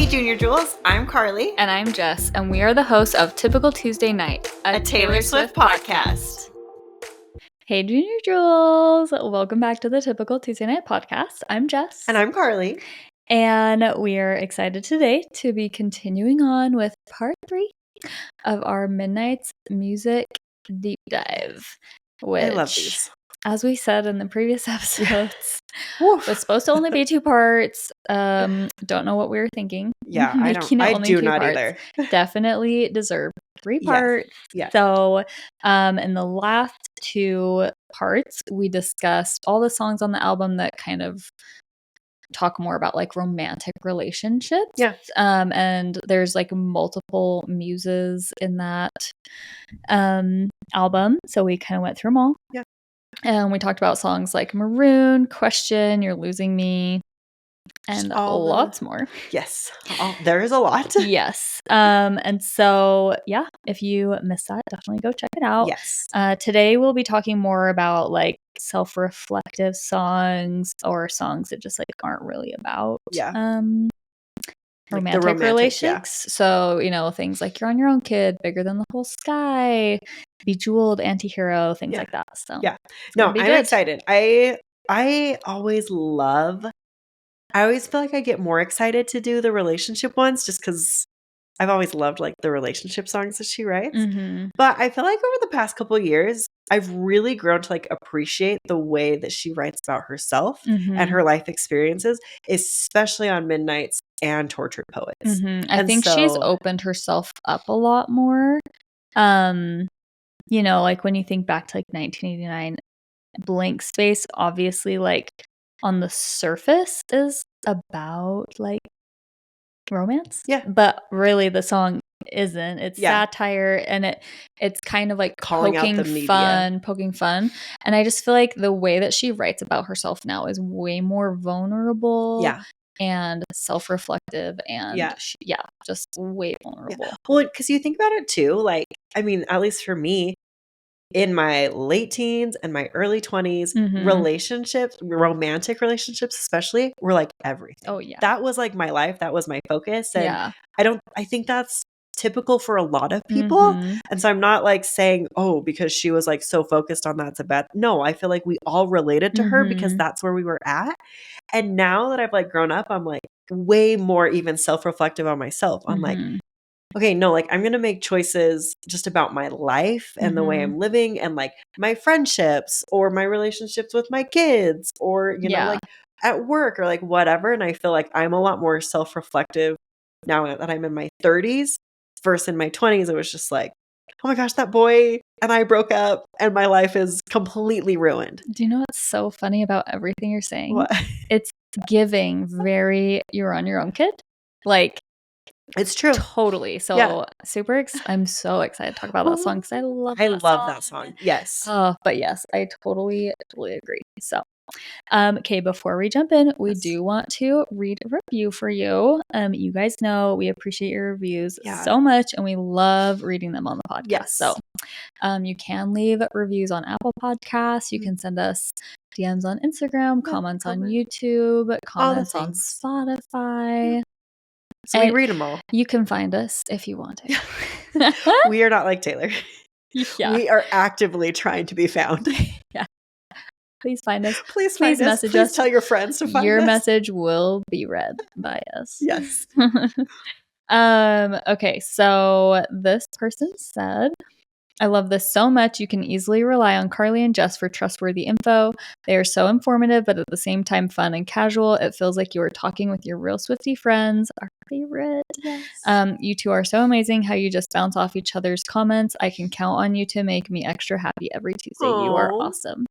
Junior Jewels, I'm Carly. And I'm Jess, and we are the hosts of Typical Tuesday Night, a Taylor Swift podcast. Hey Junior Jewels, welcome back to the Typical Tuesday Night podcast. I'm Jess. And I'm Carly. And we are excited today to be continuing on with part 3 of our Midnight's Music Deep Dive, which, I love these. As we said in the previous episodes, was supposed to only be 2 parts. Don't know what we were thinking. Yeah, I do not either. Definitely deserve 3 parts. Yes. So, in the last 2 parts, we discussed all the songs on the album that kind of talk more about like romantic relationships. Yeah. And there's like multiple muses in that album. So we kind of went through them all. Yeah. And we talked about songs like Maroon, Question, You're Losing Me, and lots more. Yes. There is a lot. Yes. And so, yeah, if you missed that, definitely go check it out. Yes. Today we'll be talking more about like self-reflective songs or songs that just like aren't really about romantic relationships. Yeah. So, you know, things like You're on Your Own Kid, Bigger Than the Whole Sky, Bejeweled, Antihero, things like that. So yeah. No, I'm excited. I always feel like I get more excited to do the relationship ones just because I've always loved like the relationship songs that she writes. Mm-hmm. But I feel like over the past couple of years, I've really grown to like appreciate the way that she writes about herself and her life experiences, especially on Midnights and Tortured Poets. Mm-hmm. I think she's opened herself up a lot more. You know, like when you think back to like 1989, Blank Space, obviously like on the surface is about like romance. Yeah. But really the song isn't. It's satire and it's kind of like poking fun. And I just feel like the way that she writes about herself now is way more vulnerable and self-reflective and just way vulnerable. Yeah. Well, because you think about it too, like, I mean, at least for me, in my late teens and my early 20s, relationships, romantic relationships especially, were like everything. Oh yeah. That was like my life. That was my focus. And I think that's typical for a lot of people. And so I'm not like saying, oh, because she was like so focused on that's a bad. No, I feel like we all related to her because that's where we were at. And now that I've like grown up, I'm like way more even self-reflective on myself. I'm like, okay, no, like I'm going to make choices just about my life and the way I'm living and like my friendships or my relationships with my kids or, you know, like at work or like whatever. And I feel like I'm a lot more self-reflective now that I'm in my 30s versus in my 20s. It was just like, oh my gosh, that boy and I broke up and my life is completely ruined. Do you know what's so funny about everything you're saying? What? It's giving very You're on Your Own Kid. Like, it's true. Totally. So I'm so excited to talk about that song because I love that song. Yes. But yes, I totally agree. So, okay, before we jump in, we do want to read a review for you. You guys know we appreciate your reviews so much and we love reading them on the podcast. Yes. So, you can leave reviews on Apple Podcasts. You can send us DMs on Instagram, comments on YouTube, comments on Spotify. So we read them all. You can find us if you want to. We are not like Taylor. Yeah. We are actively trying to be found. Yeah. Please find us. Please message us. Please tell your friends to find us. Your message will be read by us. Yes. Okay, so this person said, I love this so much. You can easily rely on Carly and Jess for trustworthy info. They are so informative, but at the same time fun and casual. It feels like you are talking with your real Swiftie friends. Our favorite. Yes. You two are so amazing how you just bounce off each other's comments. I can count on you to make me extra happy every Tuesday. Aww. You are awesome.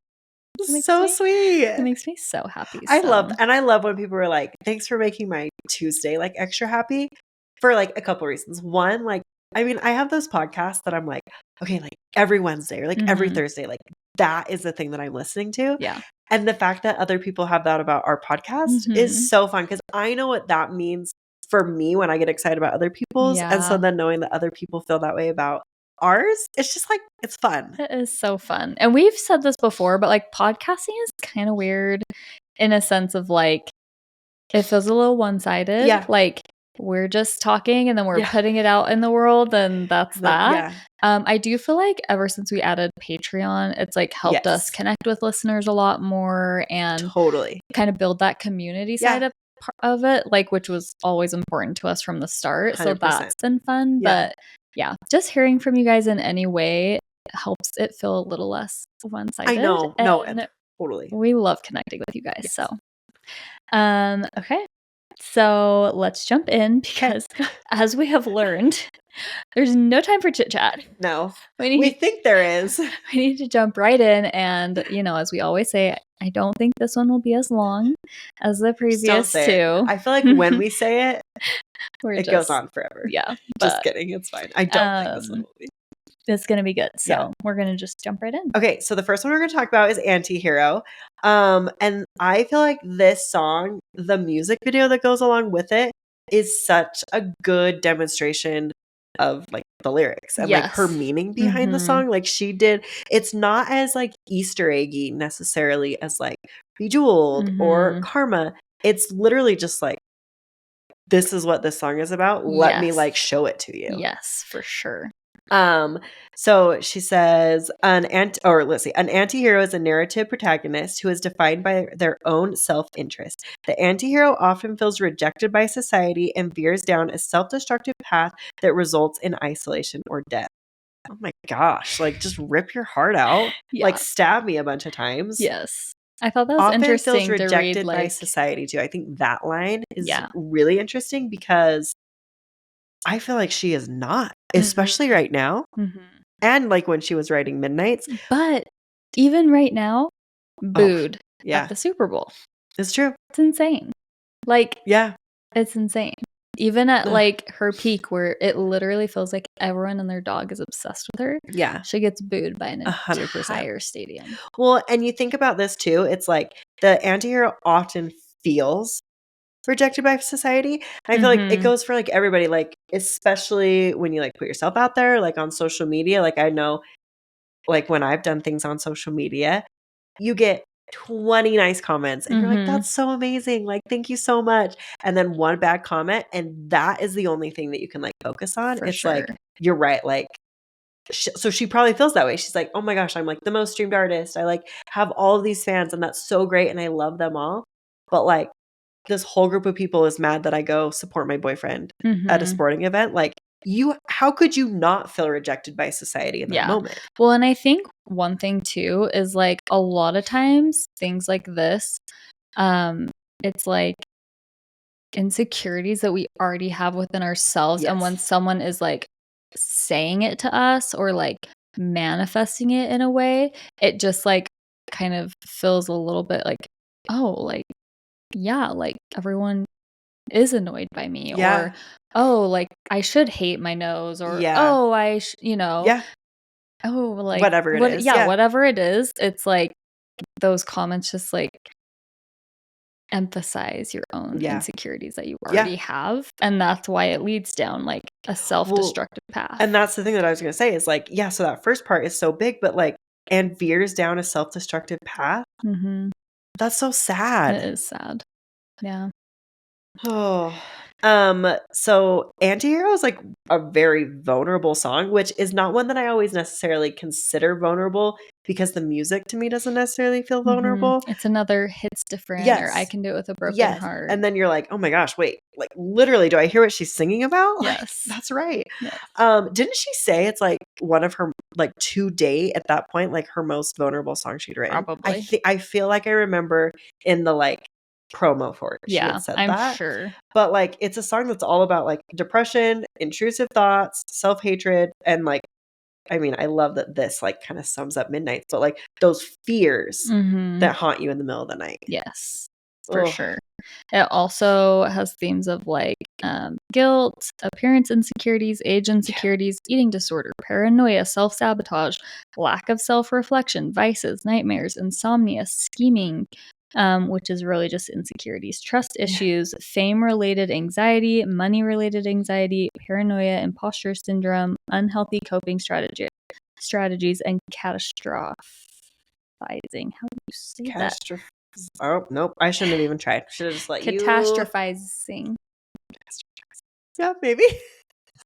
So sweet. It makes me so happy. I love when people are like, thanks for making my Tuesday like extra happy for like a couple reasons. One, like, I mean, I have those podcasts that I'm like, okay, like every Wednesday or like every Thursday, like that is the thing that I'm listening to. Yeah. And the fact that other people have that about our podcast is so fun because I know what that means for me when I get excited about other people's. Yeah. And so then knowing that other people feel that way about ours, it's just like, it's fun. It is so fun. And we've said this before, but like podcasting is kind of weird in a sense of like, it feels a little one-sided. Yeah. Like, we're just talking and then we're putting it out in the world, and that's that. Yeah. I do feel like ever since we added Patreon, it's like helped us connect with listeners a lot more and kind of build that community side of it, like, which was always important to us from the start. 100%. So that's been fun. But yeah, just hearing from you guys in any way helps it feel a little less one-sided. I know. No, totally. We love connecting with you guys. Yes. So, okay. So let's jump in because as we have learned, there's no time for chit chat. No, we think there is. We need to jump right in. And, as we always say, I don't think this one will be as long as the previous two. I feel like when we say it, it goes on forever. Yeah. Just kidding. It's fine. I don't think this one will be. It's going to be good. So we're going to just jump right in. Okay. So the first one we're going to talk about is Antihero. And I feel like this song, the music video that goes along with it, is such a good demonstration of like the lyrics and like her meaning behind the song. Like she did, it's not as like Easter eggy necessarily as like Bejeweled or Karma. It's literally just like, this is what this song is about. Let me like show it to you. Yes, for sure. So she says an anti-hero is a narrative protagonist who is defined by their own self-interest. The anti-hero often feels rejected by society and veers down a self-destructive path that results in isolation or death. Oh my gosh, like just rip your heart out. Like stab me a bunch of times. Yes. I thought that was interesting. Often feels rejected to read, by society too. I think that line is really interesting because I feel like she is not, especially right now. And like when she was writing Midnights. But even right now, booed at the Super Bowl. It's true. It's insane. Like, it's insane. Even at like her peak where it literally feels like everyone and their dog is obsessed with her. Yeah. She gets booed by an 100%. Entire stadium. Well, and you think about this too. It's like the antihero often feels rejected by society. I feel like it goes for like everybody, like especially when you like put yourself out there, like on social media. Like I know, like when I've done things on social media, you get 20 nice comments and you're like, that's so amazing. Like, thank you so much. And then one bad comment. And that is the only thing that you can like focus on. It's like, you're right. Like, so she probably feels that way. She's like, oh my gosh, I'm like the most streamed artist. I like have all of these fans and that's so great. And I love them all. But like, this whole group of people is mad that I go support my boyfriend at a sporting event. Like how could you not feel rejected by society in that moment? Well, and I think one thing too is like a lot of times things like this, it's like insecurities that we already have within ourselves. And when someone is like saying it to us or like manifesting it in a way, it just like kind of feels a little bit like, oh, like, yeah, like everyone is annoyed by me or, oh, like I should hate my nose or, oh, oh, like whatever it is. Whatever it is. It's like those comments just like emphasize your own insecurities that you already have. And that's why it leads down like a self-destructive path. And that's the thing that I was going to say is like, so that first part is so big, but like, and veers down a self-destructive path. That's so sad. It is sad. Yeah. Oh, so Antihero is like a very vulnerable song, which is not one that I always necessarily consider vulnerable because the music to me doesn't necessarily feel vulnerable. It's another hits different or I can do it with a broken heart. And then you're like, oh my gosh, wait, like literally, do I hear what she's singing about? Yes. Like, that's right. Yes. Didn't she say it's like one of her like to date at that point, like her most vulnerable song she'd written? Probably. I feel like I remember in the like promo for it. She had said I'm sure. But like it's a song that's all about like depression, intrusive thoughts, self-hatred, and like I mean, I love that this like kind of sums up Midnights, but like those fears that haunt you in the middle of the night. Yes, for sure. It also has themes of like guilt, appearance insecurities, age insecurities, eating disorder, paranoia, self-sabotage, lack of self-reflection, vices, nightmares, insomnia, scheming, which is really just insecurities, trust issues, fame-related anxiety, money-related anxiety, paranoia, imposter syndrome, unhealthy coping strategies, and catastrophizing. How do you say that? Oh, nope. I shouldn't have even tried. Should have just let Catastrophizing. Yeah, maybe.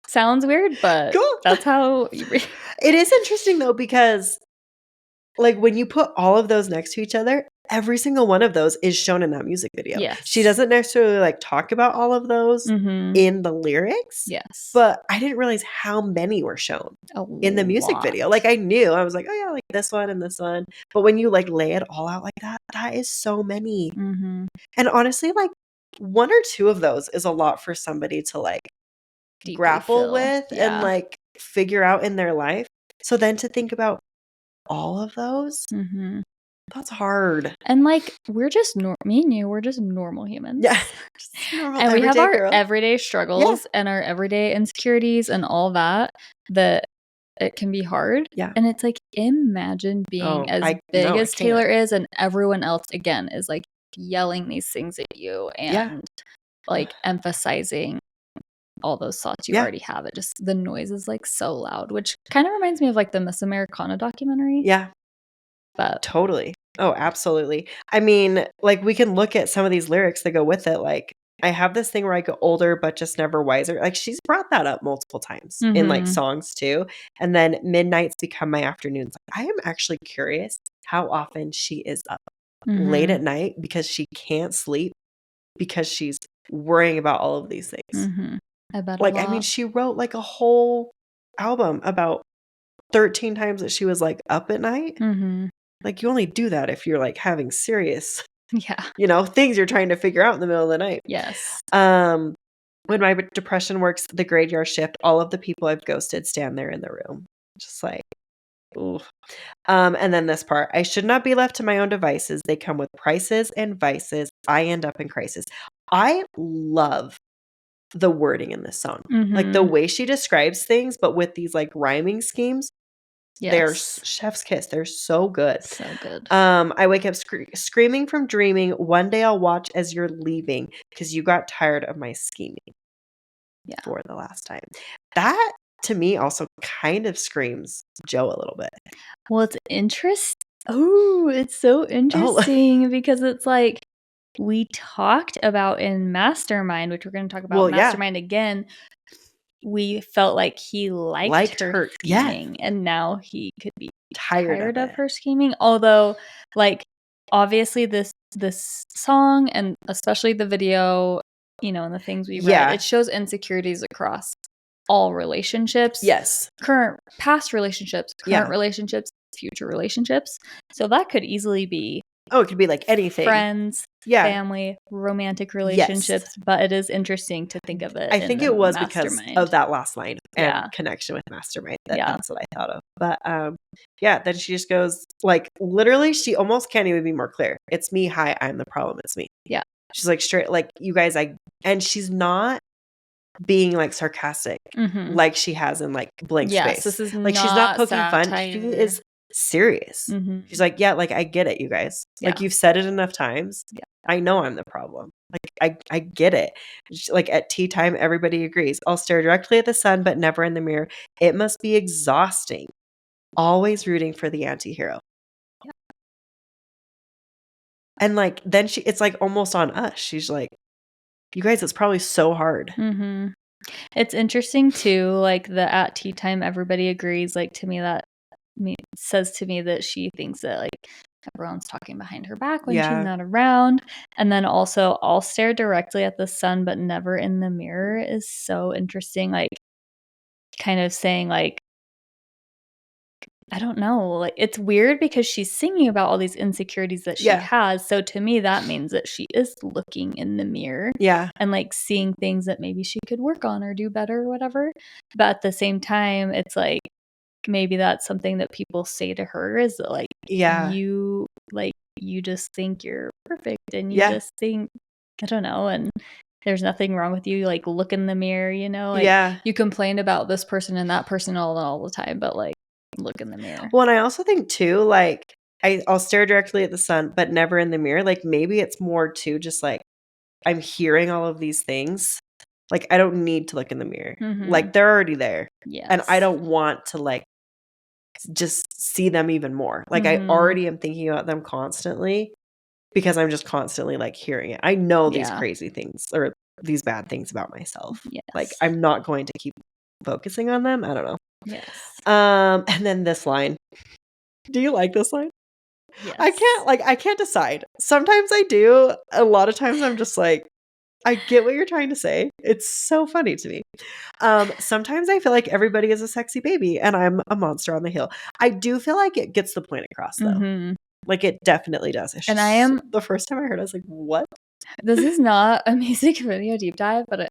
Sounds weird, but Cool. that's how you It is interesting though, because like when you put all of those next to each other, every single one of those is shown in that music video. Yes. She doesn't necessarily like talk about all of those in the lyrics. Yes. But I didn't realize how many were shown in the music video. Like I knew, I was like, oh yeah, like this one and this one. But when you like lay it all out like that, that is so many. And honestly, like 1 or 2 of those is a lot for somebody to like Deeply grapple feel. with and like figure out in their life. So then to think about all of those, that's hard. And like we're just me and you, we're just normal humans. Yeah. Normal, and we have our girl. everyday struggles and our everyday insecurities and all that it can be hard. Yeah. And it's like, imagine being as big as Taylor is and everyone else again is like yelling these things at you and like emphasizing all those thoughts you already have. It just, the noise is like so loud, which kind of reminds me of like the Miss Americana documentary. Yeah. But totally. Oh, absolutely. I mean, like we can look at some of these lyrics that go with it. Like I have this thing where I get older, but just never wiser. Like she's brought that up multiple times in like songs too. And then midnights become my afternoons. Like, I am actually curious how often she is up late at night because she can't sleep because she's worrying about all of these things. I bet like, I mean, she wrote like a whole album about 13 times that she was like up at night. Like you only do that if you're like having serious, things you're trying to figure out in the middle of the night. Yes. When my depression works the graveyard shift, all of the people I've ghosted stand there in the room. Just like, ooh. And then this part, I should not be left to my own devices. They come with prices and vices. I end up in crisis. I love the wording in this song. Like the way she describes things, but with these like rhyming schemes. They're chef's kiss. They're so good. So good. I wake up screaming from dreaming. One day I'll watch as you're leaving because you got tired of my scheming. For the last time. That to me also kind of screams Joe a little bit. Well, it's interesting. Oh, it's so interesting because it's like we talked about in Mastermind, which we're going to talk about Mastermind again. We felt like he liked her scheming, and now he could be tired of her scheming. Although, like, obviously this song and especially the video, and the things we read, it shows insecurities across all relationships. Yes. Past relationships, current relationships, future relationships. So that could easily be it could be like anything. Friends, family, romantic relationships, but it is interesting to think of it. I think it was because of that last line and connection with Mastermind. That's what I thought of. But then she just goes like literally she almost can't even be more clear. It's me, hi, I'm the problem, it's me. Yeah. She's like straight like you guys and she's not being like sarcastic like she has in like Blank Space. This is like not she's not poking satire. fun. She is serious. She's like, yeah, like I get it, you guys. Like you've said it enough times. I know I'm the problem. Like I get it. Like at tea time, everybody agrees. I'll stare directly at the sun, but never in the mirror. It must be exhausting. Always rooting for the anti-hero. And like then it's like almost on us. She's like, you guys, it's probably so hard. It's interesting too, like the at tea time everybody agrees, like to me that says to me that she thinks that like everyone's talking behind her back when she's not around. And then also I'll stare directly at the sun but never in the mirror is so interesting, like kind of saying like I don't know, like it's weird because she's singing about all these insecurities that she has. So to me that means that she is looking in the mirror and like seeing things that maybe she could work on or do better or whatever. But at the same time it's like maybe that's something that people say to her is that like you just think you're perfect and you just think I don't know, and there's nothing wrong with you, like look in the mirror, like you complain about this person and that person all the time, but like look in the mirror. Well, and I also think too, like I'll stare directly at the sun, but never in the mirror. Like maybe it's more too just like I'm hearing all of these things. Like I don't need to look in the mirror. Like they're already there. And I don't want to like just see them even more. Like I already am thinking about them constantly because I'm just constantly like hearing it. I know these crazy things or these bad things about myself. Yes. Like, I'm not going to keep focusing on them. I don't know. Yes. And then this line. Do you like this line? Yes. I can't decide. Sometimes I do. A lot of times I'm just like, I get what you're trying to say. It's so funny to me. Sometimes I feel like everybody is a sexy baby and I'm a monster on the hill. I do feel like it gets the point across though. Mm-hmm. Like it definitely does. It's And just, the first time I heard it, I was like, what? This is not a music video deep dive, but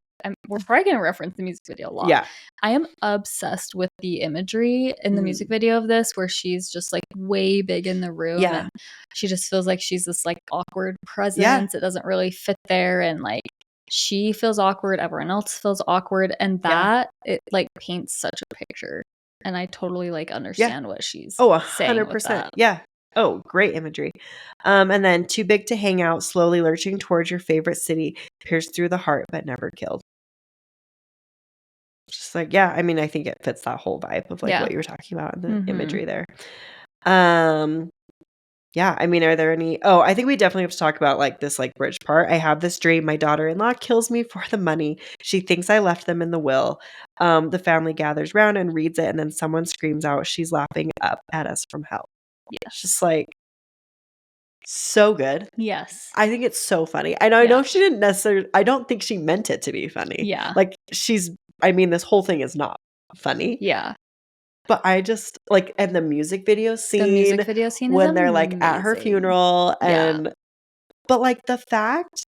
we're probably going to reference the music video a lot. Yeah. I am obsessed with the imagery in the music video of this, where she's just like way big in the room. Yeah. And she just feels like she's this like awkward presence. It doesn't really fit there. And like she feels awkward. Everyone else feels awkward. And that, it like paints such a picture. And I totally like understand what she's saying 100%. With that. Yeah. Oh, great imagery. And then too big to hang out, slowly lurching towards your favorite city, pierced through the heart but never killed. Just like, yeah, I mean, I think it fits that whole vibe of like what you were talking about in the imagery there. Yeah, I mean, are there any I think we definitely have to talk about like this like bridge part. I have this dream. My daughter-in-law kills me for the money. She thinks I left them in the will. The family gathers round and reads it, and then someone screams out, she's laughing up at us from hell. Yeah. It's just like so good. Yes. I think it's so funny. I know she didn't necessarily, I don't think she meant it to be funny. Yeah. Like this whole thing is not funny. Yeah. But I just like, and the music video scene when they're like at her funeral and but like the fact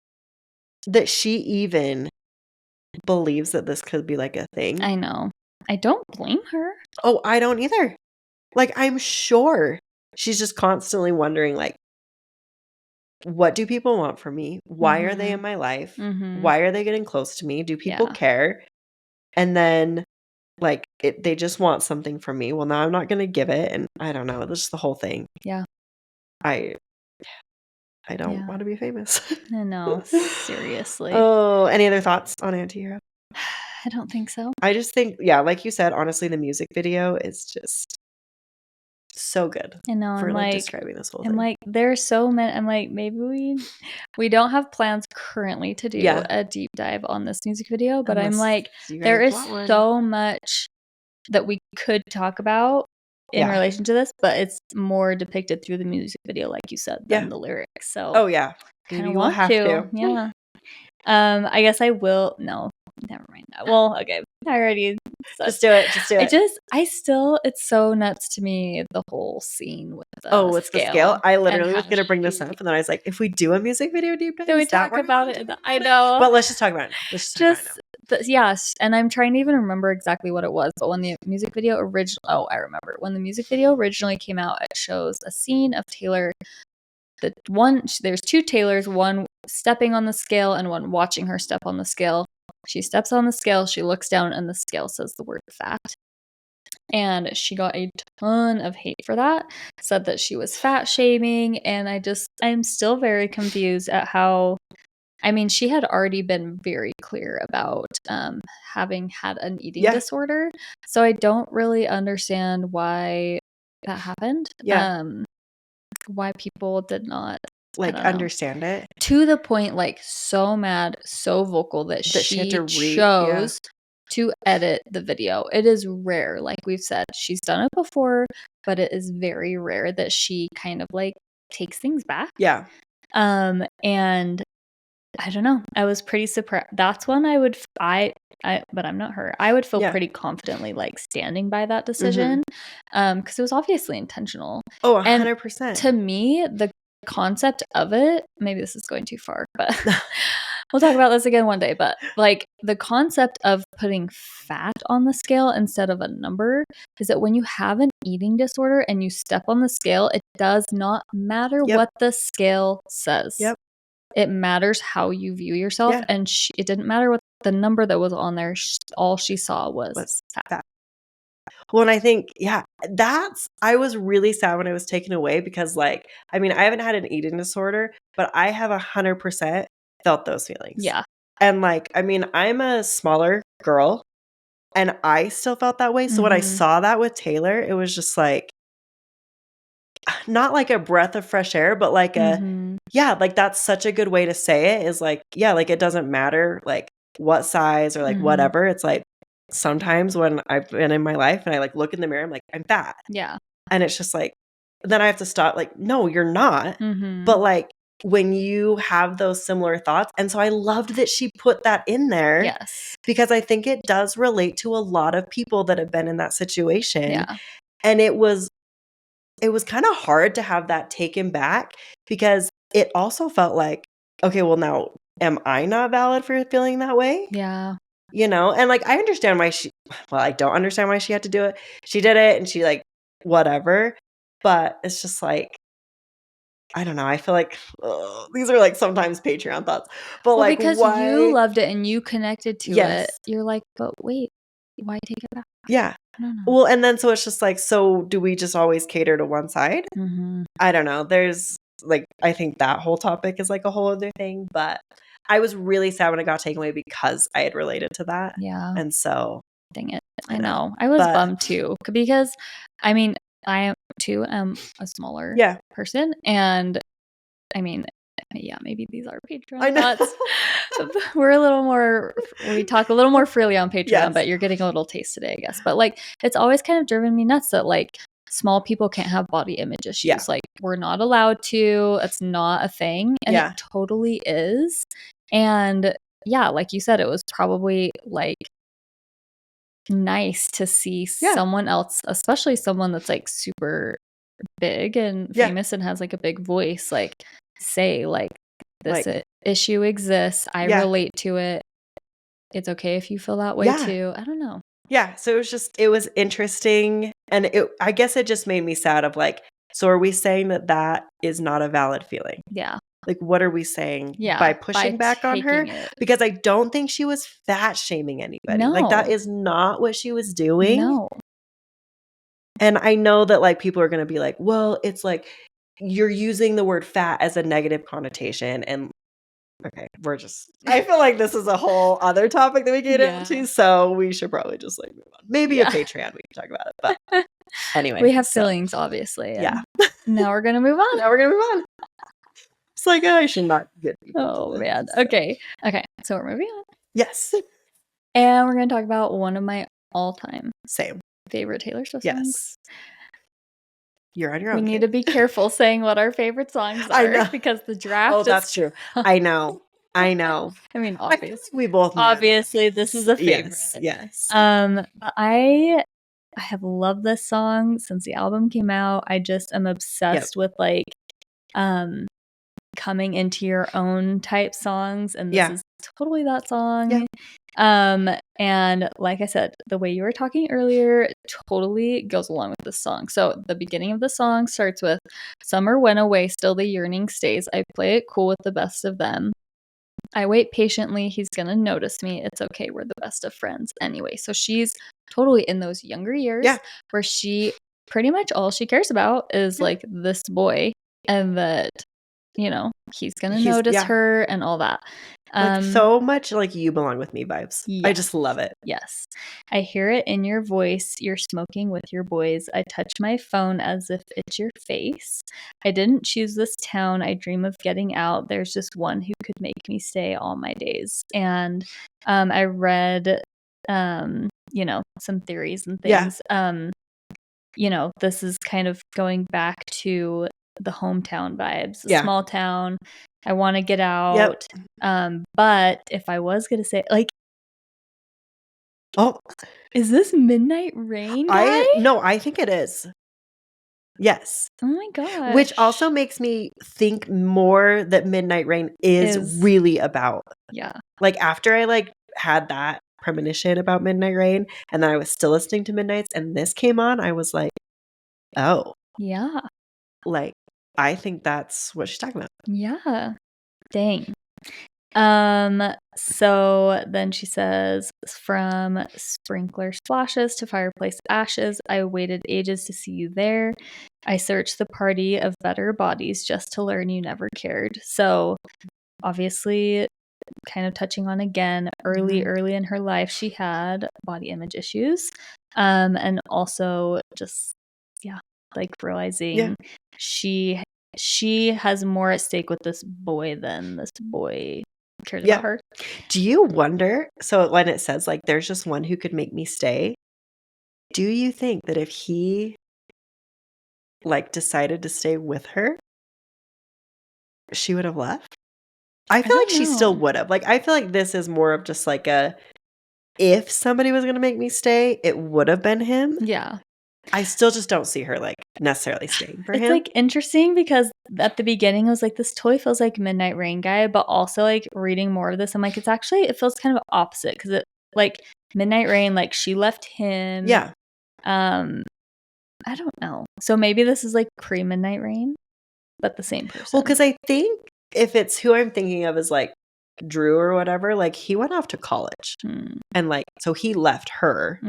that she even believes that this could be like a thing. I know. I don't blame her. Oh, I don't either. Like, I'm sure she's just constantly wondering, like, what do people want from me? Why are they in my life? Why are they getting close to me? Do people care? And then, like, they just want something from me. Well, now I'm not going to give it. And I don't know. This is the whole thing. Yeah. I don't want to be famous. I know. Seriously. Oh, any other thoughts on Antihero? I don't think so. I just think, yeah, like you said, honestly, the music video is just so good. I know. For I'm like describing this whole thing. I'm like, there's so many. I'm like, maybe we don't have plans currently to do a deep dive on this music video, but I'm like, there is so much that we could talk about in relation to this, but it's more depicted through the music video, like you said, than the lyrics. So maybe we'll have to. Yeah. I guess I will. No, never mind. Well, okay. I already just do it. It's so nuts to me, the whole scene with the the scale. I literally was going to bring this up, and then I was like, if we do a music video deep dive, we talk about it. I know. But let's just talk about it. Yes, and I'm trying to even remember exactly what it was, but when the music video I remember. When the music video originally came out, it shows a scene of Taylor. There's two Taylors, one stepping on the scale and one watching her step on the scale. She steps on the scale, she looks down, and the scale says the word fat. And she got a ton of hate for that, said that she was fat shaming, and I'm still very confused at how, I mean, she had already been very clear about having had an eating disorder, so I don't really understand why that happened. Why people did not understand it to the point, like so mad, so vocal that she chose to edit the video. It is rare, like we've said, she's done it before, but it is very rare that she kind of like takes things back. And I don't know, I was pretty surprised. That's when but I'm not her. I would feel pretty confidently like standing by that decision, because it was obviously intentional. 100%. And to me, the concept of it, maybe this is going too far, but we'll talk about this again one day, but like the concept of putting fat on the scale instead of a number is that when you have an eating disorder and you step on the scale, it does not matter what the scale says. It matters how you view yourself, and it didn't matter what the number that was on there. All she saw was fat. Well, and I think, I was really sad when I was taken away because, like, I mean, I haven't had an eating disorder, but I have 100% felt those feelings. Yeah. And, like, I mean, I'm a smaller girl, and I still felt that way. So when I saw that with Taylor, it was just like, not like a breath of fresh air, but like like that's such a good way to say it is like, yeah, like it doesn't matter like what size or like whatever. It's like sometimes when I've been in my life and I like look in the mirror, I'm like, I'm fat. Yeah. And it's just like, then I have to stop like, no, you're not. But like when you have those similar thoughts. And so I loved that she put that in there. Yes. Because I think it does relate to a lot of people that have been in that situation. Yeah. And it was kind of hard to have that taken back because it also felt like, okay, well now am I not valid for feeling that way? Yeah. You know, and like I understand why I don't understand why she had to do it. She did it and she like whatever, but it's just like I don't know. I feel like these are like sometimes Patreon thoughts, but well, like because why you loved it and you connected to it, you're like, but wait, why take it back? Yeah. I don't know. Well, and then so it's just like, so do we just always cater to one side? I don't know. There's like, I think that whole topic is like a whole other thing, but I was really sad when it got taken away because I had related to that. Yeah. And so. Dang it. I know. I was bummed too because I mean, I too am a smaller person. And I mean, yeah, maybe these are Patreon thoughts. We're a little more, we talk a little more freely on Patreon, but you're getting a little taste today, I guess. But like, it's always kind of driven me nuts that like small people can't have body image issues. Like we're not allowed to, it's not a thing. And it totally is. And yeah, like you said, it was probably like nice to see someone else, especially someone that's like super big and famous and has like a big voice, like say like this issue exists. I relate to it. It's okay if you feel that way too. I don't know. Yeah. So it was interesting. And I guess it just made me sad of like, so are we saying that is not a valid feeling? Yeah. Like, what are we saying by pushing back on her? Because I don't think she was fat shaming anybody. No. Like, that is not what she was doing. No. And I know that, like, people are going to be like, well, it's like you're using the word fat as a negative connotation. And, okay, I feel like this is a whole other topic that we get into. So we should probably just, like, move on. Maybe a Patreon, we can talk about it. But anyway. We have feelings, obviously. Yeah. Now we're going to move on. It's like, I should not get people. Oh, man. Okay. So we're moving on. Yes. And we're going to talk about one of my all-time same favorite Taylor Swift songs. You're on your own. We need to be careful saying what our favorite songs are. I know. Because the draft is... that's true. I know. I mean, obviously. We both know. Obviously, this is a favorite. Yes. I have loved this song since the album came out. I just am obsessed with like coming into your own type songs, and this is totally that song. And like I said, the way you were talking earlier totally goes along with this song. So the beginning of the song starts with "Summer went away, still the yearning stays. I play it cool with the best of them. I wait patiently, he's gonna notice me. It's okay, we're the best of friends anyway." So she's totally in those younger years where she pretty much all she cares about is like this boy, and that, you know, he's gonna notice her and all that. Like so much like You Belong With Me vibes. I just love it. Yes. I hear it in your voice. You're smoking with your boys. I touch my phone as if it's your face. I didn't choose this town. I dream of getting out. There's just one who could make me stay all my days. And I read, you know, some theories and things. You know, this is kind of going back to the hometown vibes, small town. I want to get out. But if I was going to say, like, is this Midnight Rain guy? No, I think it is. Yes. Oh my gosh. Which also makes me think more that Midnight Rain is really about. Yeah. Like after I like had that premonition about Midnight Rain, and then I was still listening to Midnights, and this came on, I was like, oh. Yeah. Like, I think that's what she's talking about. Yeah. Dang. So then she says, from sprinkler splashes to fireplace ashes, I waited ages to see you there. I searched the party of better bodies just to learn you never cared. So obviously kind of touching on again, early in her life, she had body image issues. And also just, like realizing she has more at stake with this boy than this boy cares about her. Do you wonder, so when it says like there's just one who could make me stay, do you think that if he like decided to stay with her, she would have left? I feel like she still would have. Like, I feel like this is more of just like if somebody was going to make me stay, it would have been him. Yeah. I still just don't see her like necessarily staying for him. It's like interesting because at the beginning I was like, this totally feels like Midnight Rain guy, but also like reading more of this, I'm like, it feels kind of opposite because it like Midnight Rain, like she left him. Yeah. I don't know. So maybe this is like pre-Midnight Rain, but the same person. Well, because I think if it's who I'm thinking of is like Drew or whatever, like he went off to college and like, so he left her,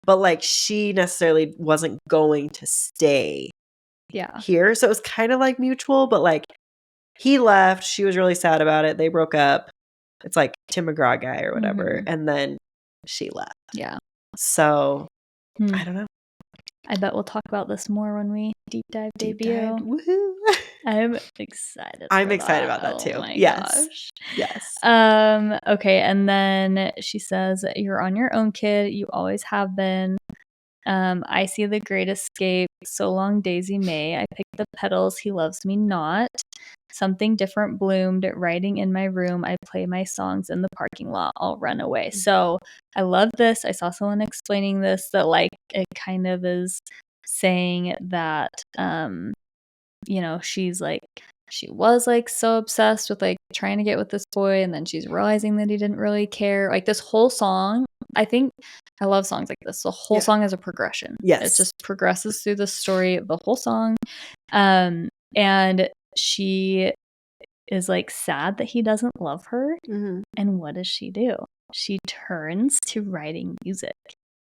but like she necessarily wasn't going to stay here. So it was kind of like mutual, but like he left, she was really sad about it. They broke up. It's like Tim McGraw guy or whatever. And then she left. Yeah. So I don't know. I bet we'll talk about this more when we deep dive debut. Woohoo. I'm excited. I'm excited about that too. Oh my gosh. Yes. Okay. And then she says, "You're on your own, kid. You always have been. I see the great escape. So long, Daisy May. I picked the petals. He loves me not. Something different bloomed. Writing in my room. I play my songs in the parking lot. I'll run away." So I love this. I saw someone explaining this, that like it kind of is saying that, you know, she was like so obsessed with like trying to get with this boy, and then she's realizing that he didn't really care. Like this whole song, I think I love songs like this. The whole song is a progression. Yes. It just progresses through the story of the whole song. And she is like sad that he doesn't love her. And what does she do? She turns to writing music.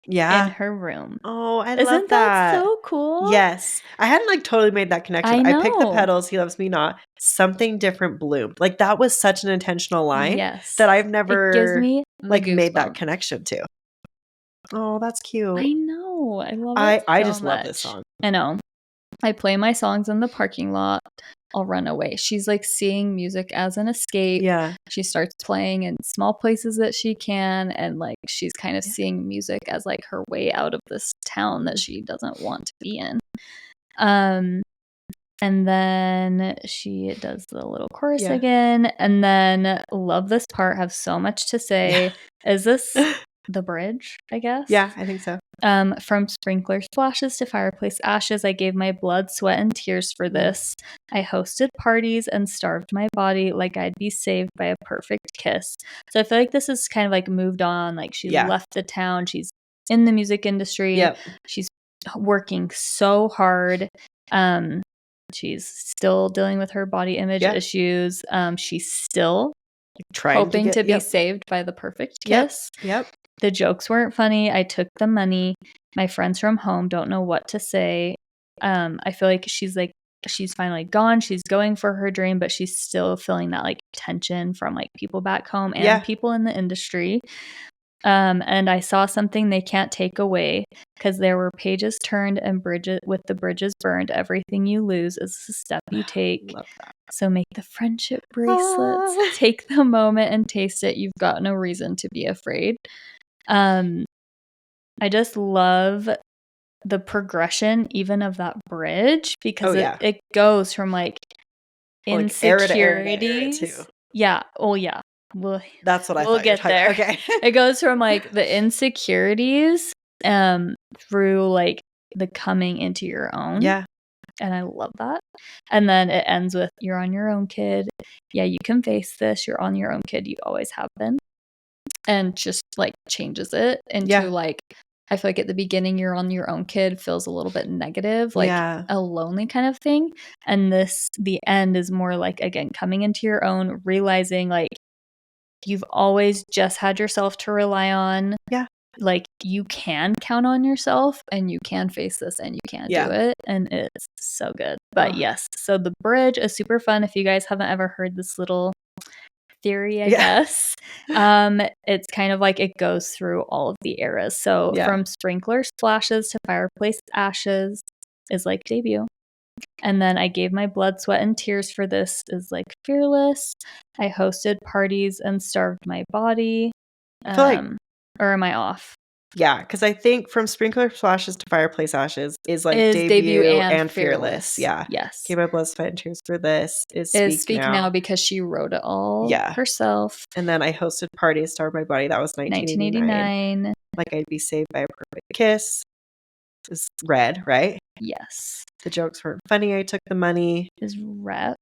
In her room. Oh, I love that. Isn't that so cool? Yes. I hadn't like totally made that connection. I picked the petals. He loves me not. Something different bloomed. Like that was such an intentional line that I've never it gives me like made that connection to. Oh, that's cute. I know. I love it. I just love this song. I know. I play my songs in the parking lot. I'll run away. She's like seeing music as an escape. Yeah. She starts playing in small places that she can, and like she's kind of seeing music as like her way out of this town that she doesn't want to be in. And then she does the little chorus again, and then love this part, have so much to say. Is this the bridge, I guess? Yeah, I think so. From sprinkler splashes to fireplace ashes, I gave my blood, sweat, and tears for this. I hosted parties and starved my body like I'd be saved by a perfect kiss. So I feel like this is kind of like moved on. Like she's left the town. She's in the music industry. She's working so hard. She's still dealing with her body image issues. She's still hoping to be saved by the perfect kiss. The jokes weren't funny. I took the money. My friends from home don't know what to say. I feel like she's finally gone. She's going for her dream, but she's still feeling that like tension from like people back home and people in the industry. And I saw something they can't take away, because there were pages turned and the bridges burned. Everything you lose is the step you take. Love that. So make the friendship bracelets. Take the moment and taste it. You've got no reason to be afraid. I just love the progression even of that bridge, because it goes from like insecurities. Era to era too. Yeah. Oh yeah. That's what I thought. We'll get there. Okay. It goes from like the insecurities through like the coming into your own. Yeah. And I love that. And then it ends with, "You're on your own, kid. Yeah, you can face this. You're on your own, kid. You always have been." And just like changes it into like, I feel like at the beginning, "You're on your own, kid" feels a little bit negative, like a lonely kind of thing. And the end is more like, again, coming into your own, realizing like you've always just had yourself to rely on. Yeah. Like you can count on yourself, and you can face this, and you can do it. And it's so good. But yes, so the bridge is super fun. If you guys haven't ever heard this little theory, I guess, it's kind of like it goes through all of the eras. So from sprinkler splashes to fireplace ashes, is like Debut. And then I gave my blood, sweat, and tears for this is like Fearless. I hosted parties and starved my body. I feel like, or am I off? Yeah, because I think From Sprinkler Splashes to Fireplace Ashes is like Debut and Fearless. Yeah. Yes. Gave my blood, sweat, and tears for this is Speak Now because she wrote it all herself. And then I hosted Parties, Starved My Body. That was 1989. Like I'd Be Saved by a Perfect Kiss. Is Red, right? Yes. The Jokes Weren't Funny. I Took the Money. Is Rep.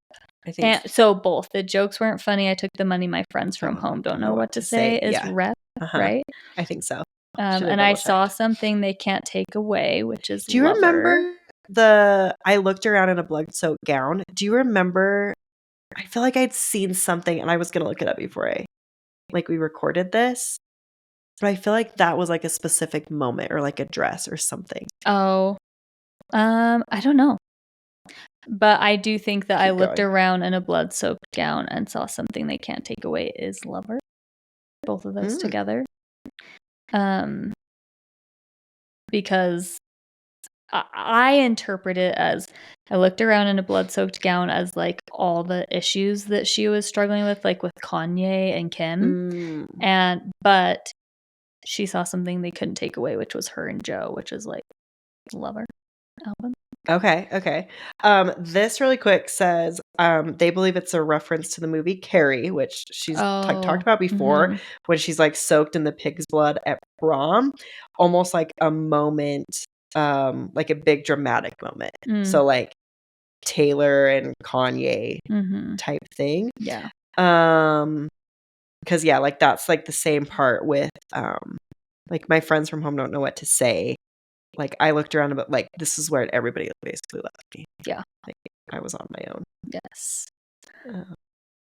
I think so both. The Jokes Weren't Funny. I Took the Money. My Friends from Home Don't Know What to Say is Rep, right? I think so. And I Saw Something They Can't Take Away, which is Do you remember I looked around in a blood-soaked gown. Do you remember? I feel like I'd seen something and I was going to look it up before we recorded this. But I feel like that was like a specific moment or like a dress or something. Oh, I don't know. But I do think that I looked around in a blood-soaked gown and saw Something They Can't Take Away is Lover. Both of those together. Because I interpret it as I looked around in a blood-soaked gown as like all the issues that she was struggling with, like with Kanye and Kim, but she saw Something They Couldn't Take Away, which was her and Joe, which is like Lover album. Okay. This really quick says they believe it's a reference to the movie Carrie, which she's talked about before, when she's like soaked in the pig's blood at prom, almost like a moment, like a big dramatic moment. So like Taylor and Kanye type thing. Yeah. Because like that's like the same part with like My Friends from Home Don't Know What to Say. Like I looked around, but like this is where everybody basically left me. Yeah, like I was on my own. Yes.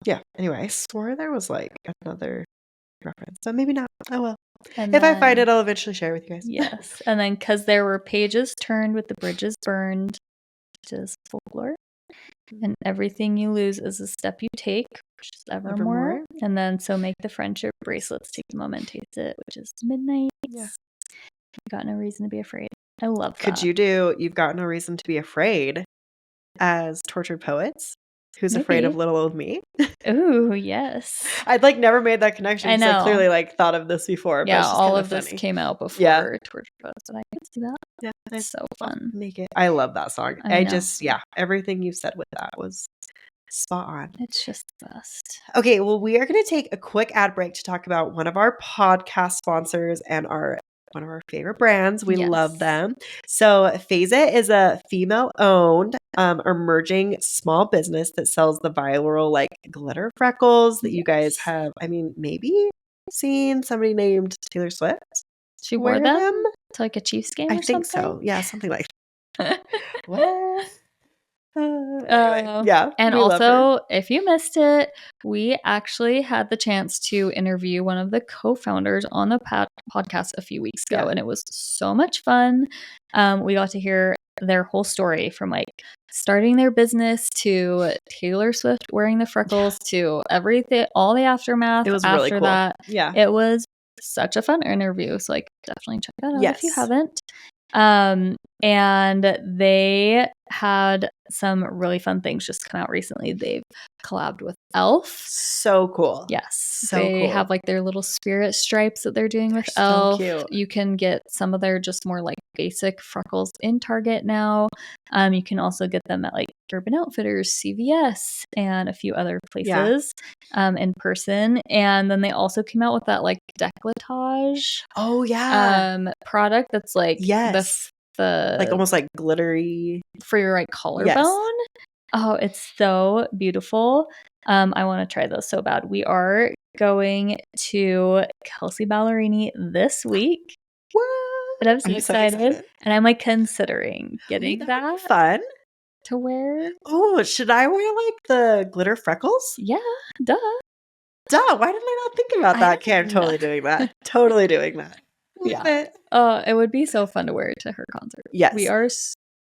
Yeah. Anyway, I swore there was like another reference, so maybe not. Oh well. And if I find it, I'll eventually share with you guys. Yes, and then because there were pages turned with the bridges burned, which is Folklore, and Everything You Lose is a Step You Take, which is Evermore, and then So Make the Friendship Bracelets, Take the Moment, Taste It, which is Midnight. Yeah. You Got No Reason to Be Afraid. I love that. Could you do You've Got No Reason to Be Afraid as Tortured Poets? Who's Afraid of Little Old Me? Ooh, yes. I'd like never made that connection. I know. I clearly like thought of this before. Yeah, but it's just all of funny. this came out before Tortured Poets, but I could see that. Yeah, it's so fun. Make it. I love that song. I just everything you said with that was spot on. It's just the best. Okay, well, we are going to take a quick ad break to talk about one of our podcast sponsors and one of our favorite brands. We love them. So Phase It is a female-owned emerging small business that sells the viral like glitter freckles that you guys have, maybe seen somebody named Taylor Swift. She wore them to like a Chiefs game or something? I think so. Yeah, something like that. What? And also, if you missed it, we actually had the chance to interview one of the co-founders on the podcast a few weeks ago, and it was so much fun. We got to hear their whole story from like starting their business to Taylor Swift wearing the freckles to everything, all the aftermath. It was after really cool. that. Yeah, it was such a fun interview. So like, definitely check that out if you haven't. And they had some really fun things just come out recently. They've collabed with Elf. So cool. Yes. They have like their little spirit stripes that they're doing with Elf. So cute. You can get some of their just more like basic freckles in Target now. You can also get them at like Urban Outfitters, CVS, and a few other places in person. And then they also came out with that like décolletage. Oh yeah. Product that's like the like almost like glittery for your like collarbone. Oh, it's so beautiful. I want to try those so bad. We are going to Kelsey Ballerini this week. What? But I'm so excited. And I'm like considering getting that fun to wear. Oh, should I wear like the glitter freckles? Yeah, duh. Why didn't I not think about that? Okay, I'm totally doing that. Totally doing that. Yeah. It would be so fun to wear to her concert. Yes. We are,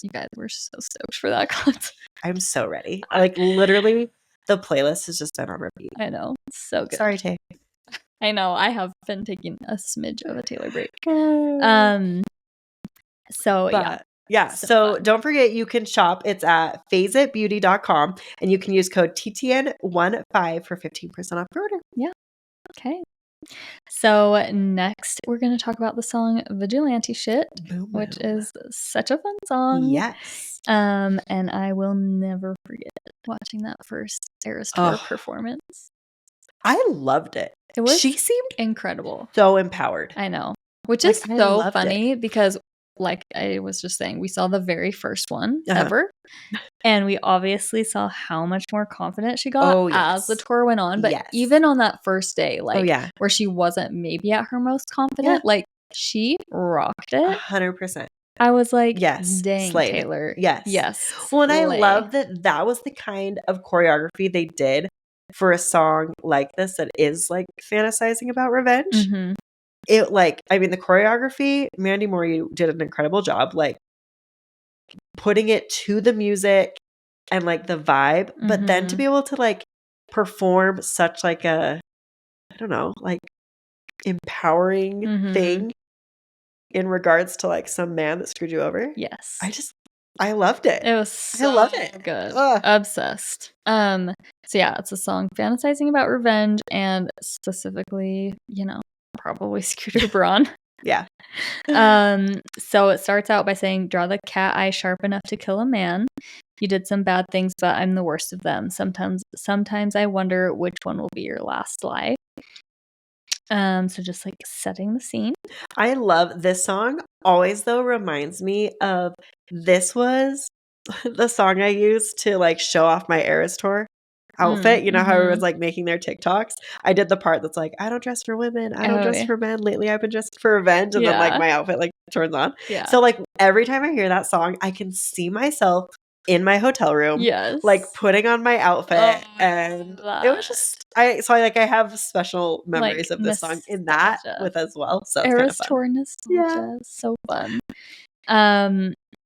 you guys, we're so stoked for that concert. I'm so ready. Like literally the playlist has just been on repeat. I know. It's so good. Sorry, Tay. I know. I have been taking a smidge of a Taylor break. Yeah. So don't forget, you can shop. It's at phaseitbeauty.com and you can use code TTN15 for 15% off your order. Yeah. Okay. So next, we're going to talk about the song Vigilante Shit, which is such a fun song. Yes. And I will never forget watching that first Eras Tour performance. I loved it. She seemed incredible. So empowered. I know. Which is so funny because, like I was just saying, we saw the very first one ever. And we obviously saw how much more confident she got as the tour went on. But even on that first day, like where she wasn't maybe at her most confident, like she rocked it. 100%. I was like, yes, dang, slayed. Taylor. Yes. Well, and I love that was the kind of choreography they did for a song like this that is like fantasizing about revenge. Mm-hmm. It like, I mean, the choreography, Mandy Moore, you did an incredible job, like putting it to the music and like the vibe, but then to be able to like perform such like a, I don't know, like empowering thing in regards to like some man that screwed you over. Yes. I loved it. It was so I love it. Good. Obsessed. So yeah, it's a song fantasizing about revenge and specifically, you know, probably Scooter Braun. Yeah. So it starts out by saying, draw the cat eye sharp enough to kill a man. You did some bad things, but I'm the worst of them. Sometimes I wonder which one will be your last lie. So just like setting the scene. I love this song. Always though reminds me of, this was the song I used to like show off my Eras Tour outfit. You know how everyone's like making their TikToks? I did the part that's like, I don't dress for women. I don't dress for men. Lately I've been dressed for revenge. And then like my outfit like turns on. Yeah. So like every time I hear that song, I can see myself in my hotel room. Yes. Like putting on my outfit. And it was just, I have special memories of this song in that with as well. So Eras Tour nostalgia. So fun.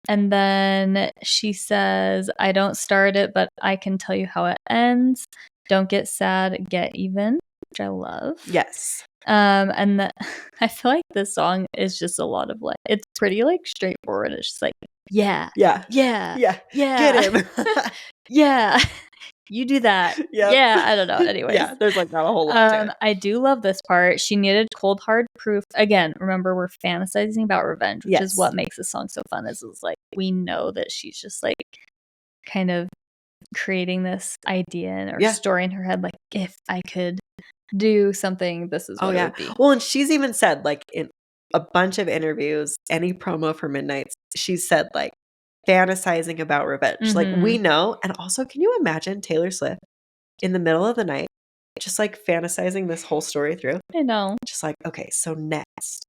And then she says, I don't start it, but I can tell you how it ends. Don't get sad, get even, which I love. Yes. And I feel like this song is just a lot of like, it's pretty like straightforward. It's just like, yeah. Get him. Yeah. You do that. Yep. Yeah, I don't know. Anyways. Yeah, there's like not a whole lot to it. I do love this part. She needed cold hard proof. Again, remember, we're fantasizing about revenge, which is what makes this song so fun. Is like we know that she's just like kind of creating this idea or story in her head. Like, if I could do something, this is what it would be. Well, and she's even said like in a bunch of interviews, any promo for Midnights, she's said like fantasizing about revenge. Like we know. And also, can you imagine Taylor Swift in the middle of the night just like fantasizing this whole story through? I know. Just like, okay, so next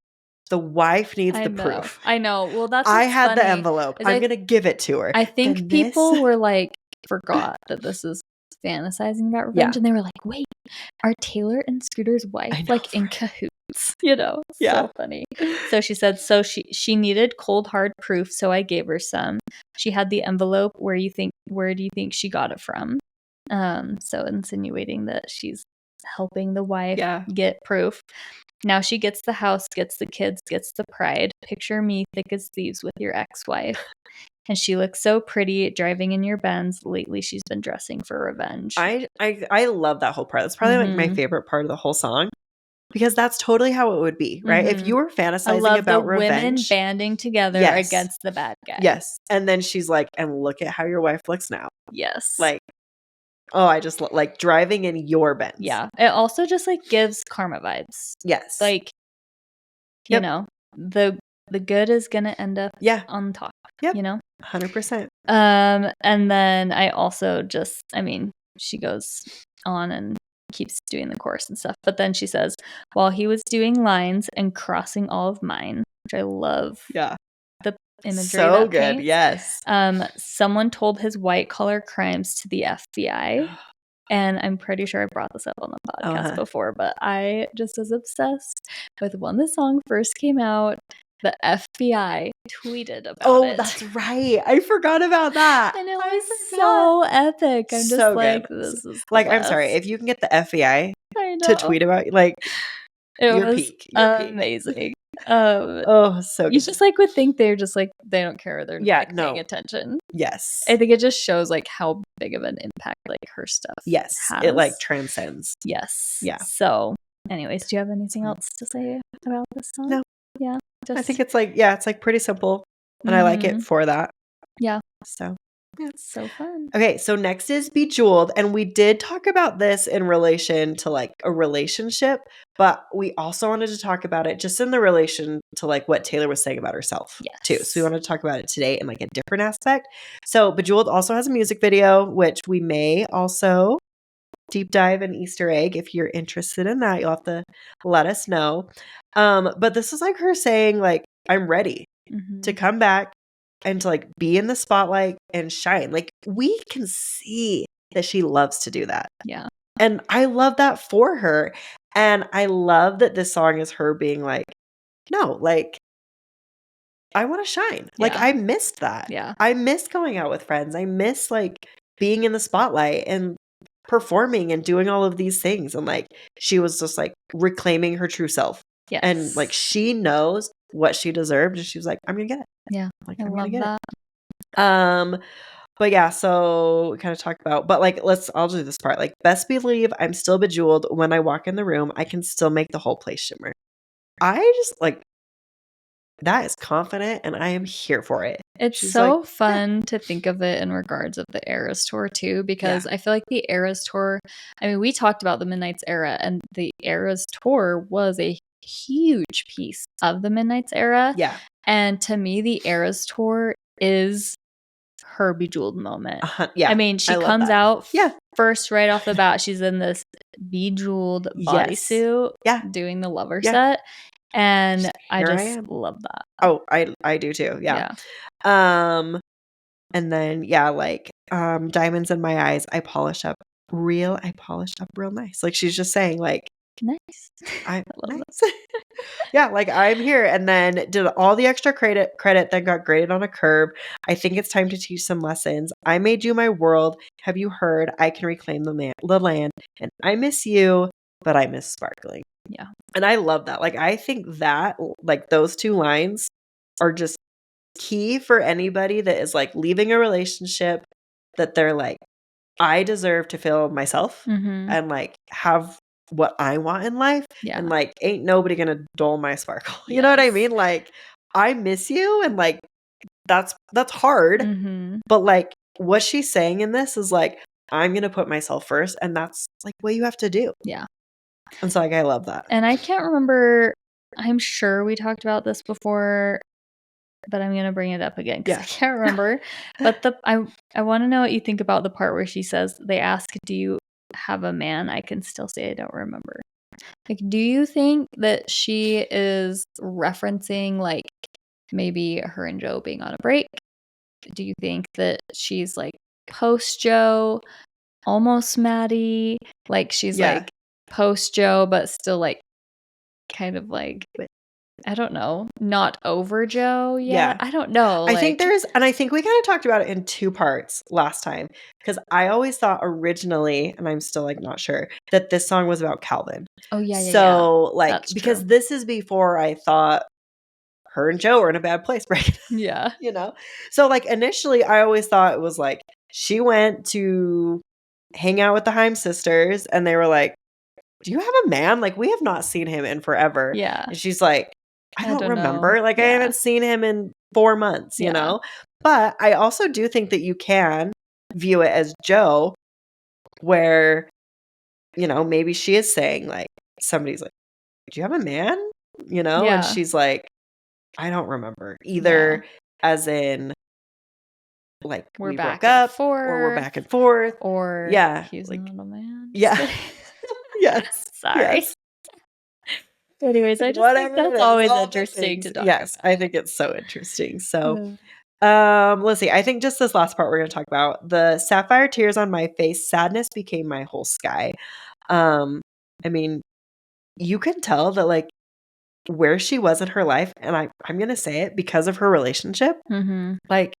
the wife needs the proof. I know. Well, that's I had the envelope. I'm gonna give it to her. I think people were like forgot that this is fantasizing about revenge, and they were like, wait, are Taylor and Scooter's wife like in cahoots? You know, so funny. So she said, she needed cold hard proof, so I gave her some. She had the envelope. Where do you think she got it from? So insinuating that she's helping the wife get proof. Now she gets the house, gets the kids, gets the pride. Picture me thick as thieves with your ex-wife. And she looks so pretty driving in your Benz. Lately, she's been dressing for revenge. I love that whole part. That's probably like my favorite part of the whole song. Because that's totally how it would be, right? If you were fantasizing about revenge. Women banding together against the bad guy. Yes. And then she's like, and look at how your wife looks now. Yes. Like, oh, I just like driving in your Benz. Yeah. It also just like gives karma vibes. Yes. Like, you know, the good is going to end up on top. Yep. You know? 100%. And then I also she goes on and keeps doing the chorus and stuff. But then she says, while he was doing lines and crossing all of mine, which I love. Yeah. The imagery. So good. Paints. Yes. Someone told his white collar crimes to the FBI. And I'm pretty sure I brought this up on the podcast before, but I just was obsessed with when the song first came out. The FBI tweeted about it. Oh, that's right. I forgot about that. And it was so epic. I'm just so like, good. This is like, I'm sorry. If you can get the FBI to tweet about, like, it your was peak. Amazing. So you good. just like would think they're just like they don't care. They're like no. paying attention. Yes. I think it just shows like how big of an impact like her stuff yes has. it like transcends. Yes. Yeah. So anyways, do you have anything else to say about this song? No. Yeah. I think it's like it's like pretty simple and I like it for that. Yeah. So it's so fun. Okay, so next is Bejeweled, and we did talk about this in relation to like a relationship, but we also wanted to talk about it just in the relation to like what Taylor was saying about herself too. So we wanted to talk about it today in like a different aspect. So Bejeweled also has a music video, which we may also deep dive and Easter egg. If you're interested in that, you'll have to let us know. But this is like her saying like, I'm ready to come back and to like be in the spotlight and shine. Like we can see that she loves to do that. Yeah. And I love that for her. And I love that this song is her being like, no, like I want to shine. Like I missed that. Yeah. I miss going out with friends. I miss like being in the spotlight and performing and doing all of these things. And like she was just like reclaiming her true self. Yes. And like she knows what she deserved and she was like, I'm gonna get it. Yeah. Like I I'm love gonna get that. it. But yeah, so we kind of talked about, but like I'll do this part. Like best believe I'm still bejeweled. When I walk in the room, I can still make the whole place shimmer. I just like that is confident and I am here for it. It's She's so like, fun to think of it in regards of the Eras Tour too, because I feel like the Eras Tour, I mean, we talked about the Midnight's era and the Eras Tour was a huge piece of the Midnight's era. Yeah. And to me, the Eras Tour is her Bejeweled moment. Yeah. I mean, she comes out first right off the bat. She's in this Bejeweled bodysuit doing the Lover set. And I just love that. Oh, I do too. Yeah. And then like diamonds in my eyes, I polished up real nice. Like she's just saying like nice. I love nice. Yeah, like I'm here. And then did all the extra credit then got graded on a curb. I think it's time to teach some lessons. I made you my world. Have you heard? I can reclaim the land. And I miss you, but I miss sparkling. Yeah. And I love that. Like I think that like those two lines are just key for anybody that is like leaving a relationship that they're like, I deserve to feel myself and like have what I want in life. Yeah. And like ain't nobody gonna dull my sparkle. You know what I mean? Like I miss you and like that's hard. But like what she's saying in this is like, I'm gonna put myself first and that's like what you have to do. Yeah. And so like I love that. And I can't remember, I'm sure we talked about this before, but I'm gonna bring it up again because I can't remember. But I want to know what you think about the part where she says they ask, "Do you have a man?" I can still say I don't remember. Like, do you think that she is referencing like maybe her and Joe being on a break? Do you think that she's like post Joe, almost Maddie? Like she's like post Joe, but still like kind of like I don't know, not over Joe yet. Yeah. I don't know. I think and I think we kind of talked about it in two parts last time because I always thought originally, and I'm still like not sure, that this song was about Calvin. Oh yeah. So like that's because this is before I thought her and Joe were in a bad place, right? Yeah. You know? So like initially I always thought it was like she went to hang out with the Haim sisters and they were like, do you have a man? Like we have not seen him in forever. Yeah. And she's like, I don't remember. Know. Like I haven't seen him in 4 months, you know? But I also do think that you can view it as Joe where, you know, maybe she is saying like, somebody's like, do you have a man? You know? And she's like, I don't remember either as in like we broke up or we're back and forth or he's like, a little man. Yeah. Yes. Sorry. Yes. Anyways, I just think that's always interesting to talk about. I think it's so interesting. So let's see. I think just this last part we're going to talk about. The sapphire tears on my face, sadness became my whole sky. I mean, you can tell that like where she was in her life, and I'm going to say it because of her relationship. Like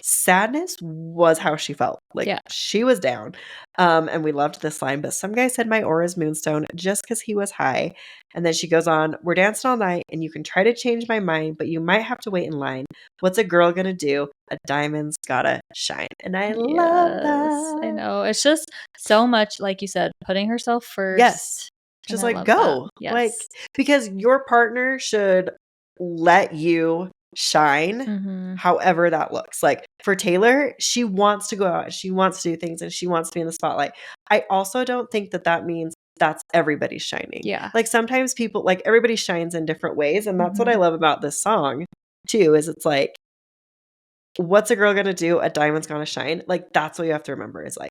sadness was how she felt. Like, she was down. And we loved this line, but some guy said my aura's moonstone just because he was high. And then she goes on, we're dancing all night and you can try to change my mind, but you might have to wait in line. What's a girl gonna do? A diamond's gotta shine. And I love that. I know. It's just so much, like you said, putting herself first. Yes. Just like, go. Yes. Like, because your partner should let you shine however that looks. Like for Taylor, she wants to go out, she wants to do things, and she wants to be in the spotlight. I also don't think that means that's everybody shining. Yeah. Like sometimes people, like everybody shines in different ways, and that's what I love about this song too, is it's like, what's a girl gonna do? A diamond's gonna shine. Like that's what you have to remember is like,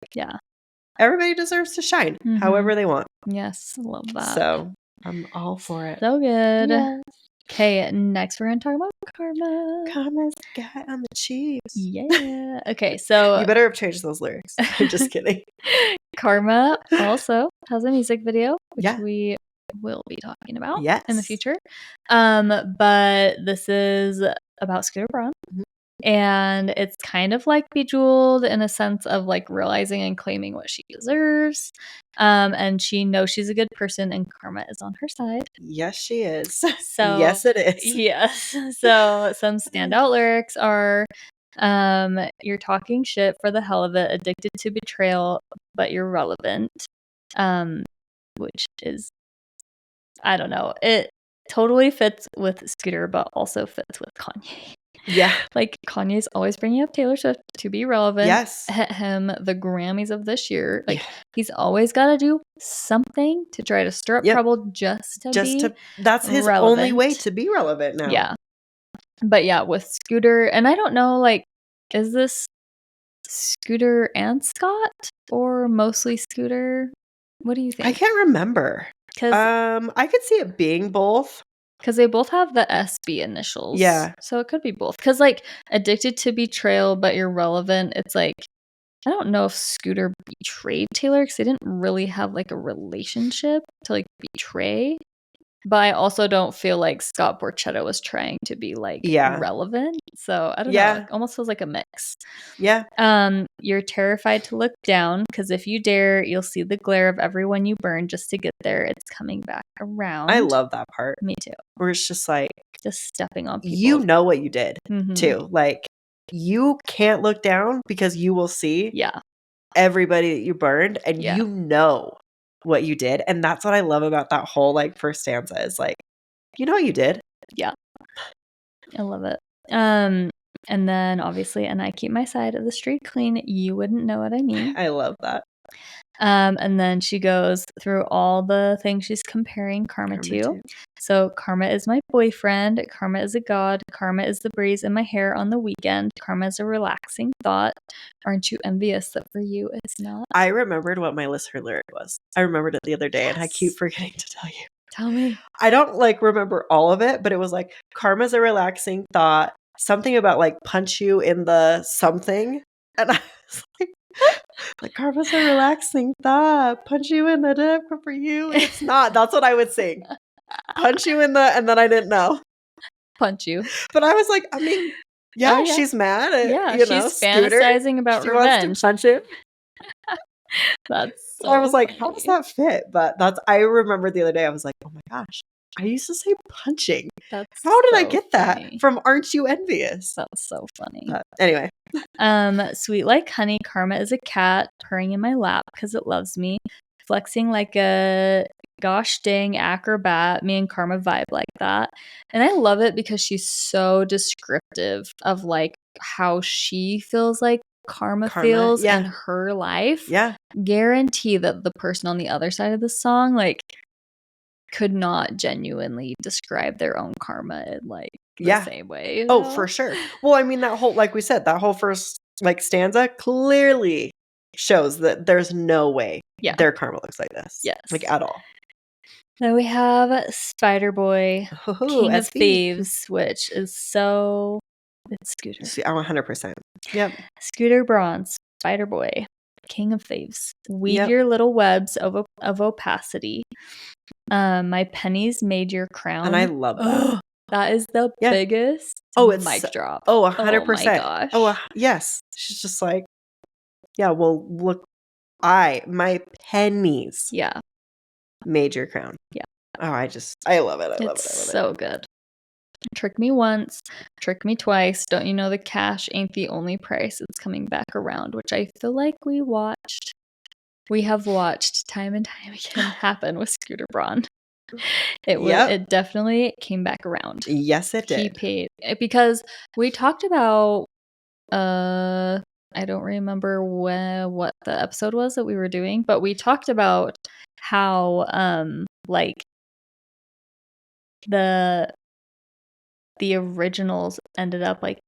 everybody deserves to shine however they want. Yes, love that. So I'm all for it. So good. Yes. Okay, next we're gonna talk about Karma. Karma's the guy on the Chiefs. Yeah. Okay, so you better have changed those lyrics. I'm just kidding. Karma also has a music video, which we will be talking about in the future. But this is about Scooter Braun. And it's kind of like Bejeweled in a sense of like realizing and claiming what she deserves. And she knows she's a good person and karma is on her side. Yes, she is. So yes, it is. Yes. So some standout lyrics are you're talking shit for the hell of it, addicted to betrayal, but you're relevant. Which is, I don't know. It totally fits with Scooter, but also fits with Kanye. Yeah. Like Kanye's always bringing up Taylor Swift to be relevant. Yes. Hit him the Grammys of this year. Like he's always got to do something to try to stir up trouble just to be that's his relevant. only way to be relevant now. Yeah. But yeah, with Scooter, and I don't know, like, is this Scooter and Scott or mostly Scooter? What do you think? I can't remember. I could see it being both. Because they both have the SB initials. Yeah. So it could be both. Because, like, addicted to betrayal, but you're relevant. It's like, I don't know if Scooter betrayed Taylor because they didn't really have, like, a relationship to, like, betray. But I also don't feel like Scott Borchetta was trying to be, like, relevant. So I don't know. It almost feels like a mix. Yeah. You're terrified to look down because if you dare, you'll see the glare of everyone you burn just to get there. It's coming back around. I love that part. Me too. Where it's just like, just stepping on people. You know what you did too. Like you can't look down because you will see everybody that you burned and you know what you did. And that's what I love about that whole like first stanza is like, you know what you did. Yeah. I love it. And then obviously, and I keep my side of the street clean. You wouldn't know what I mean. I love that. And then she goes through all the things she's comparing karma to. So karma is my boyfriend. Karma is a god. Karma is the breeze in my hair on the weekend. Karma is a relaxing thought. Aren't you envious that for you it's not? I remembered what my listener lyric was. I remembered it the other day and I keep forgetting to tell you. Tell me. I don't like remember all of it, but it was like karma's a relaxing thought. Something about like punch you in the something. And I was like karma's a relaxing thought. Punch you in the dick for you. It's not. That's what I would sing. Punch you in the, and then I didn't know. Punch you. But I was like, I mean, she's mad at, you know, she's fantasizing about she revenge. Wants to punch him. That's so I was like, funny. how does that fit? But I remember the other day, I was like, oh my gosh, I used to say punching. How did I get that from Aren't You Envious? That's so funny. But anyway. Sweet like honey, karma is a cat purring in my lap because it loves me. Flexing like a gosh dang acrobat. Me and Karma vibe like that. And I love it because she's so descriptive of like how she feels like karma feels in her life. Yeah. Guarantee that the person on the other side of the song like could not genuinely describe their own karma in like the same way. You know? For sure. Well, I mean that whole, like we said, that whole first like stanza clearly shows that there's no way their karma looks like this. Yes. Like at all. Then we have Spider Boy, King of Thieves, which is so... It's Scooter. 100%. Yep. Scooter Braun, Spider Boy, King of Thieves. Weave your little webs of opacity. My pennies made your crown. And I love that. That is the biggest Oh, it's mic drop. Oh, Oh my 100%. gosh. Oh, yes. She's just like, yeah, well, look, my pennies Yeah. made your crown. Yeah. Oh, I love it. I love it. It's so good. Trick me once, trick me twice. Don't you know the cash ain't the only price? It's coming back around, which I feel like we have watched time and time again happen with Scooter Braun. It definitely came back around. Yes, it did. He paid because we talked about I don't remember what the episode was that we were doing, but we talked about how like the originals ended up like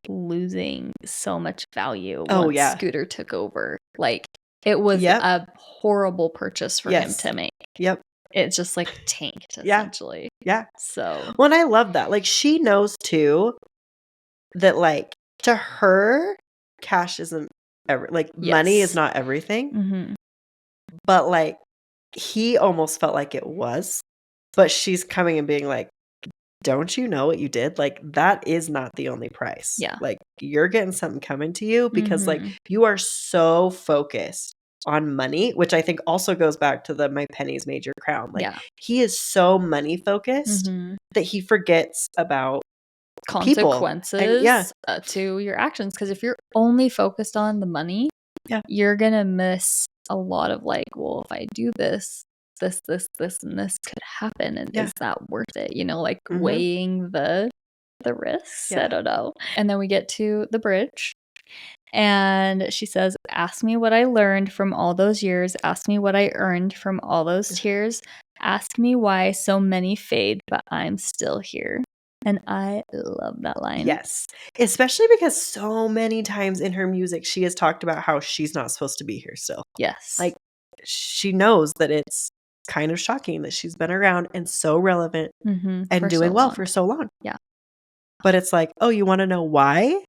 losing so much value once Scooter took over. Like it was a horrible purchase for him to make. Yep. It's just like tanked essentially. Yeah. So well, and I love that. Like she knows too that like to her cash isn't money is not everything. But like he almost felt like it was. But she's coming and being like, don't you know what you did? Like, that is not the only price. Yeah. Like, you're getting something coming to you because, like, you are so focused on money, which I think also goes back to my pennies made your crown. Like, he is so money focused that he forgets about consequences to your actions. Because if you're only focused on the money, you're going to miss a lot of like, well, if I do this, and this could happen, and is that worth it? You know, like weighing the risks. I don't know. And then we get to the bridge, and she says, "Ask me what I learned from all those years. Ask me what I earned from all those tears. Ask me why so many fade, but I'm still here." And I love that line. Yes, especially because so many times in her music, she has talked about how she's not supposed to be here still. Yes, like she knows that it's kind of shocking that she's been around and so relevant and doing well for so long. Yeah. But it's like, oh, you want to know why?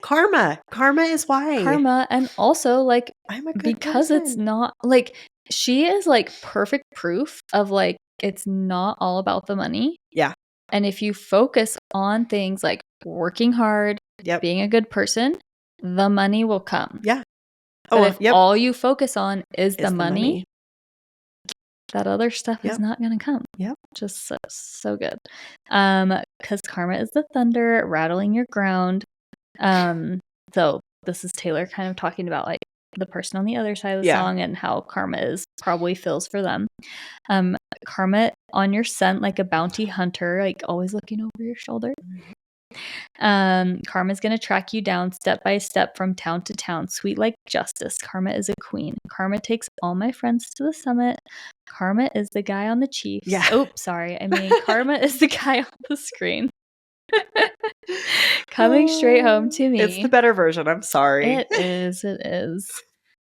Karma is why. Karma. And also like, I'm a good because person. It's not like she is like perfect proof of like, it's not all about the money. Yeah. And if you focus on things like working hard, being a good person, the money will come. Yeah. But if all you focus on is the money, that other stuff is not going to come. Yep. Just so good. Because karma is the thunder rattling your ground. So this is Taylor kind of talking about like the person on the other side of the song and how karma is probably feels for them. Karma on your scent like a bounty hunter, like always looking over your shoulder. Karma's gonna track you down step by step from town to town, sweet like justice. Karma is a queen. Karma takes all my friends to the summit. Karma is the guy on the Chiefs. Yeah. Oops, sorry. I mean, Karma is the guy on the screen. Coming straight home to me. It's the better version. I'm sorry. It is.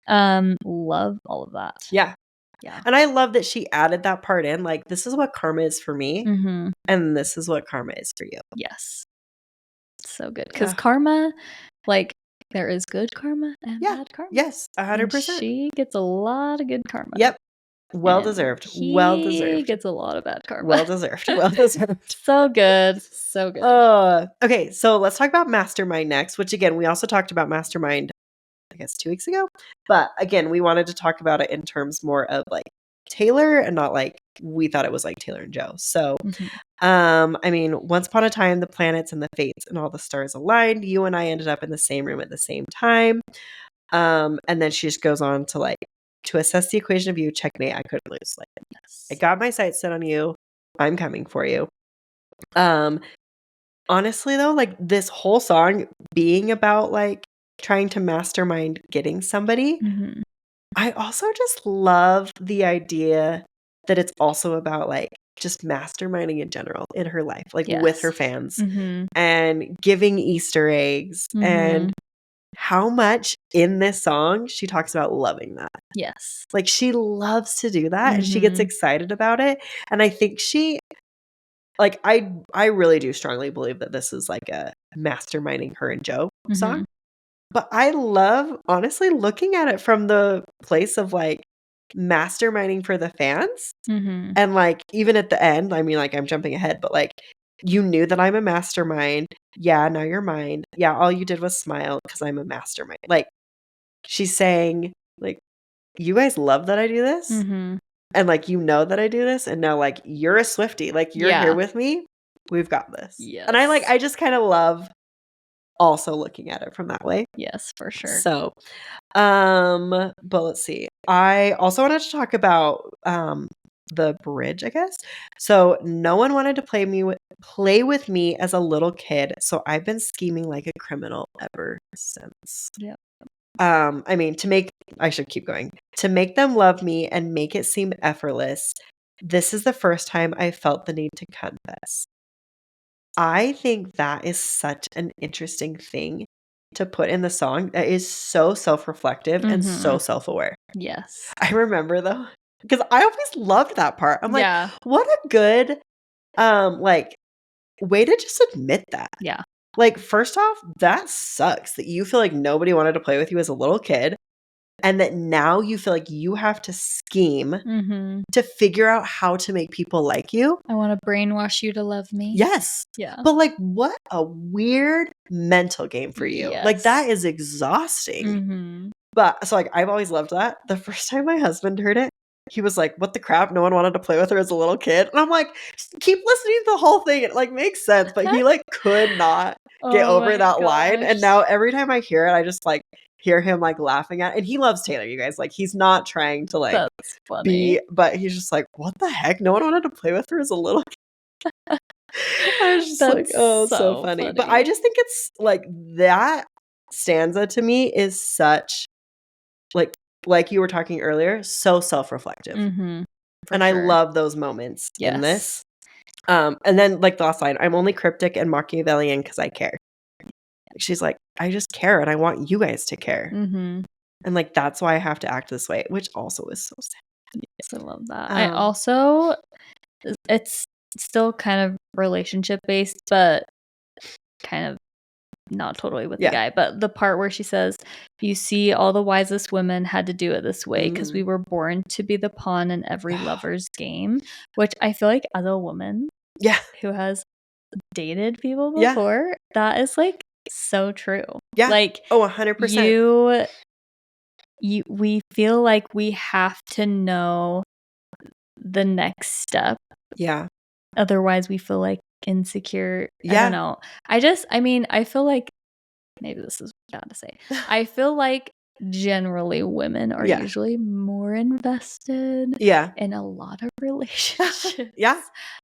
Love all of that. Yeah. And I love that she added that part in. Like, this is what karma is for me. And this is what karma is for you. Yes. So good. Because karma, like, there is good karma and bad karma. Yes, 100%. And she gets a lot of good karma. Yep. Well deserved. He gets a lot of bad karma. Well deserved. So good. So good. Okay, so let's talk about Mastermind next, which again, we also talked about Mastermind, I guess 2 weeks ago. But again, we wanted to talk about it in terms more of like Taylor and not like we thought it was like Taylor and Joe. So, I mean, once upon a time, the planets and the fates and all the stars aligned. You and I ended up in the same room at the same time. And then she just goes on to like, to assess the equation of you, checkmate, I couldn't lose. Like, I got my sights set on you. I'm coming for you. Honestly though, like this whole song being about like trying to mastermind getting somebody, I also just love the idea that it's also about like just masterminding in general in her life, like with her fans and giving Easter eggs and how much in this song she talks about loving that. Yes. Like she loves to do that and she gets excited about it. And I think she, like, I really do strongly believe that this is like a masterminding her and Joe song. But I love, honestly, looking at it from the place of like masterminding for the fans. And like, even at the end, I mean, like, I'm jumping ahead, but like, You knew that I'm a mastermind. Yeah, now you're mine. Yeah, all you did was smile because I'm a mastermind. Like, she's saying, like, you guys love that I do this. Mm-hmm. And, like, you know that I do this. And now, like, you're a Swiftie. Like, you're here with me. We've got this. Yes. And I just kind of love also looking at it from that way. Yes, for sure. So, but let's see. I also wanted to talk about the bridge, I guess. So, no one wanted to play with me as a little kid, so I've been scheming like a criminal ever since. Yeah. I mean, I should keep going. To make them love me and make it seem effortless. This is the first time I felt the need to confess. I think that is such an interesting thing to put in the song that is so self-reflective and so self-aware. Yes. I remember though, because I always loved that part. I'm like, what a good like way to just admit that. Yeah. Like, first off, that sucks that you feel like nobody wanted to play with you as a little kid. And that now you feel like you have to scheme to figure out how to make people like you. I want to brainwash you to love me. Yes. Yeah. But like, what a weird mental game for you. Yes. Like, that is exhausting. But so like, I've always loved that. The first time my husband heard it, he was like, what the crap? No one wanted to play with her as a little kid. And I'm like, keep listening to the whole thing. It like makes sense. But he like could not get over that line. And now every time I hear it, I just like hear him like laughing at it. And he loves Taylor, you guys. Like, he's not trying to like That's funny. but he's just like, what the heck? No one wanted to play with her as a little kid. I was just like, oh, so funny. But I just think it's like that stanza to me is such like you were talking earlier, so self-reflective. And I love those moments in this. And then like the last line, I'm only cryptic and Machiavellian because I care. She's like, I just care and I want you guys to care. And like, that's why I have to act this way, which also is so sad. Yes, I love that. I also, it's still kind of relationship based, but kind of not totally with the guy. But the part where she says, you see, all the wisest women had to do it this way because we were born to be the pawn in every lover's game, which I feel like as a woman who has dated people before, that is like so true. Yeah. Like, 100%. We feel like we have to know the next step. Yeah. Otherwise we feel like insecure. I don't know. I feel like maybe this is bad to say. I feel like generally women are usually more invested in a lot of relationships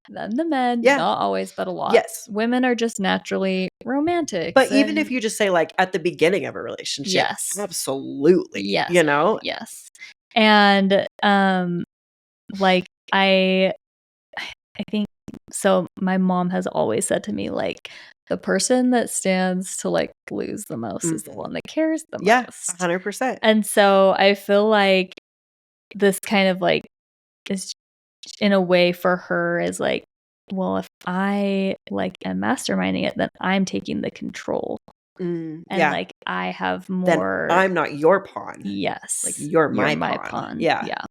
than the men. Not always, but a lot. Yes. Women are just naturally romantic. But even if you just say like at the beginning of a relationship, absolutely. Yes. You know? Yes. And like I think so my mom has always said to me like the person that stands to like lose the most is the one that cares the most. Yeah, 100%. And so I feel like this kind of like is in a way for her is like, well, if I like am masterminding it, then I'm taking the control. And like I have more. Then I'm not your pawn. Yes. Like you're my pawn. Yeah. Yeah.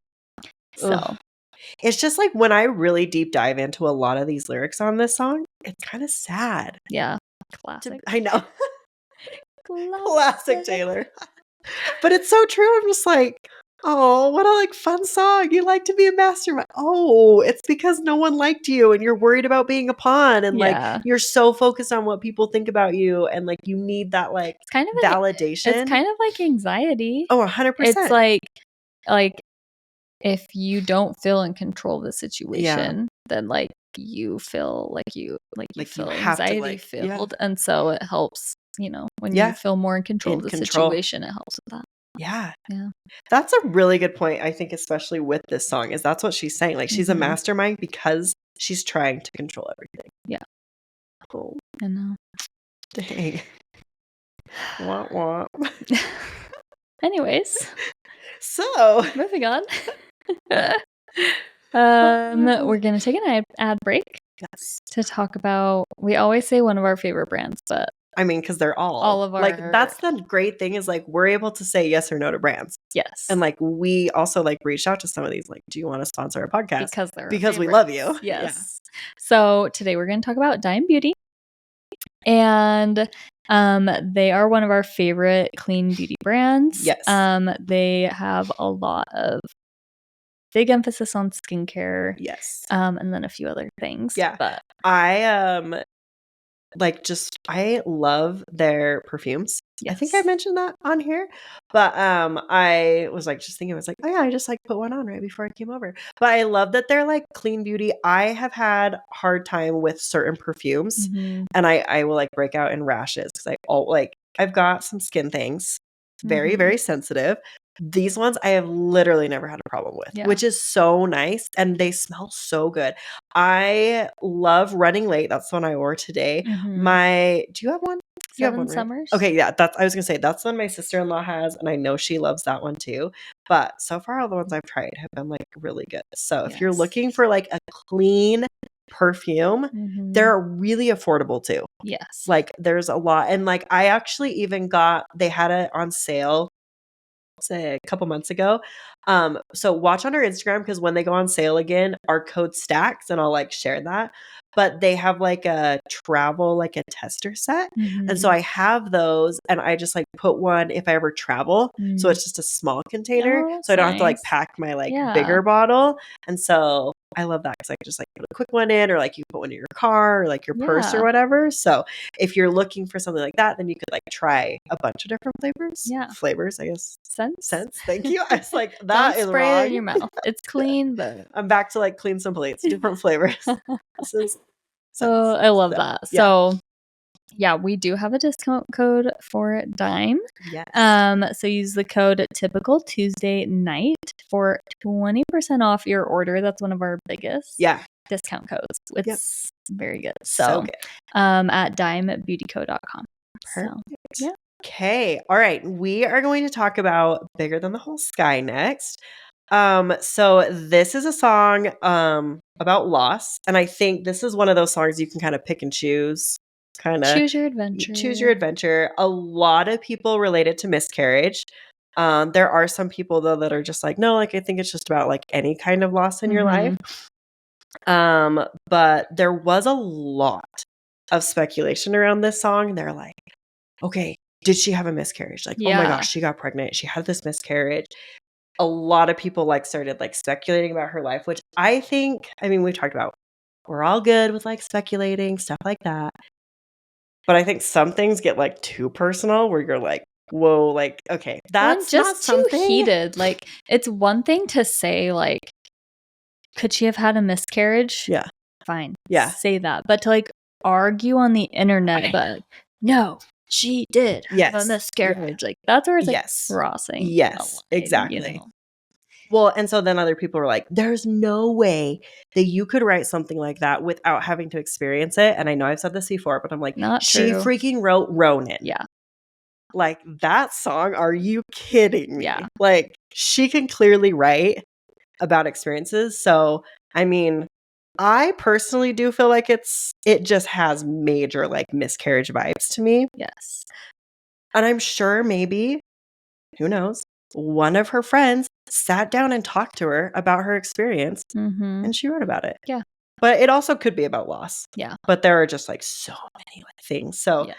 So it's just like when I really deep dive into a lot of these lyrics on this song, it's kind of sad. Yeah. Classic. I know. Classic Taylor. But it's so true. I'm just like, oh, what a like fun song. You like to be a mastermind. Oh, it's because no one liked you and you're worried about being a pawn and like you're so focused on what people think about you and like you need that like it's kind of validation. It's kind of like anxiety. Oh, 100%. It's like if you don't feel in control of the situation, then like you feel like you feel anxiety filled. And so it helps, you know, when you feel more in control of the situation, it helps with that. Yeah. That's a really good point, I think, especially with this song, is that's what she's saying. Like she's a mastermind because she's trying to control everything. Yeah. Oh. I know. Dang. Wah, wah. Anyways. So. Moving on. We're going to take an ad break. Yes. To talk about, we always say one of our favorite brands, but I mean, because they're all of our like that's the great thing is like we're able to say yes or no to brands. Yes. And like we also like reached out to some of these like, do you want to sponsor our podcast? Because we love you. Yes. So today we're going to talk about Dime Beauty. And they are one of our favorite clean beauty brands. Yes. They have a lot of big emphasis on skincare. Yes. And then a few other things. Yeah. But I love their perfumes. yes. I think I mentioned that on here. But I was like just thinking, I was like, oh yeah, I just like put one on right before I came over. But I love that they're like clean beauty. I have had hard time with certain perfumes, and I will like break out in rashes because I've got some skin things. Very, very sensitive. These ones I have literally never had a problem with, which is so nice. And they smell so good. I love Running Late. That's the one I wore today. Do you have one? You have one, right? Summers. Okay, yeah. I was gonna say that's one my sister-in-law has, and I know she loves that one too. But so far, all the ones I've tried have been like really good. So if you're looking for like a clean perfume, they're really affordable too. Yes. Like there's a lot, and like I actually even they had it on sale say a couple months ago. So watch on our Instagram because when they go on sale again, our code stacks and I'll like share that. But they have like a travel, like a tester set. And so I have those and I just like put one if I ever travel. So it's just a small container. So I don't have to like pack my like bigger bottle. And so I love that because I can just like put a quick one in or like you put one in your car or like your purse or whatever. So if you're looking for something like that, then you could like try a bunch of different flavors. Yeah. Flavors, I guess. Sense. Thank you. I was like, that is spray wrong. it in your mouth. It's clean, but I'm back to like clean some plates, different flavors. This is so I love that. Yeah. So yeah, we do have a discount code for Dime. Yes. So use the code Typical Tuesday Night for 20% off your order. That's one of our biggest discount codes. It's very good. So good. At dimebeautyco.com. So yeah. Okay. All right. We are going to talk about Bigger Than the Whole Sky next. So this is a song about loss. And I think this is one of those songs you can kind of pick and choose. Choose your adventure. Choose your adventure. A lot of people relate it to miscarriage. There are some people though that are just like, no, like I think it's just about like any kind of loss in your life. But there was a lot of speculation around this song. They're like, okay, did she have a miscarriage? Like, oh my gosh, she got pregnant. She had this miscarriage. A lot of people like started like speculating about her life, which I mean, we've talked about, we're all good with like speculating, stuff like that. But I think some things get like too personal where you're like, whoa, like, okay, that's just too heated. Like, it's one thing to say, like, could she have had a miscarriage? Yeah. Fine. Yeah. Say that. But to like argue on the internet, but no, she did have a miscarriage. Like, that's where it's like crossing. Yes, exactly. Well, and so then other people were like, there's no way that you could write something like that without having to experience it. And I know I've said this before, but I'm like, she freaking wrote Ronin. Yeah. Like that song, are you kidding me? Yeah. Like she can clearly write about experiences. So, I mean, I personally do feel like it just has major like miscarriage vibes to me. Yes. And I'm sure maybe, who knows, one of her friends sat down and talked to her about her experience and she wrote about it. Yeah. But it also could be about loss. Yeah. But there are just like so many like things. So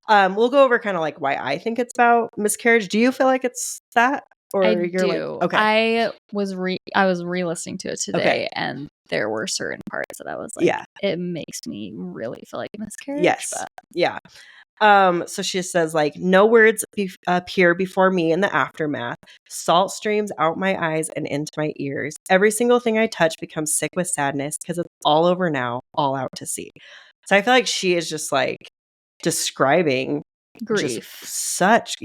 we'll go over kind of like why I think it's about miscarriage. Do you feel like it's that? Or I you're do. like, okay. I was re-listening to it today and there were certain parts that I was like, it makes me really feel like miscarriage. Yes. But. Yeah. So she says like, no words appear before me in the aftermath. Salt streams out my eyes and into my ears. Every single thing I touch becomes sick with sadness because it's all over now, all out to sea. So I feel like she is just like describing grief. Such,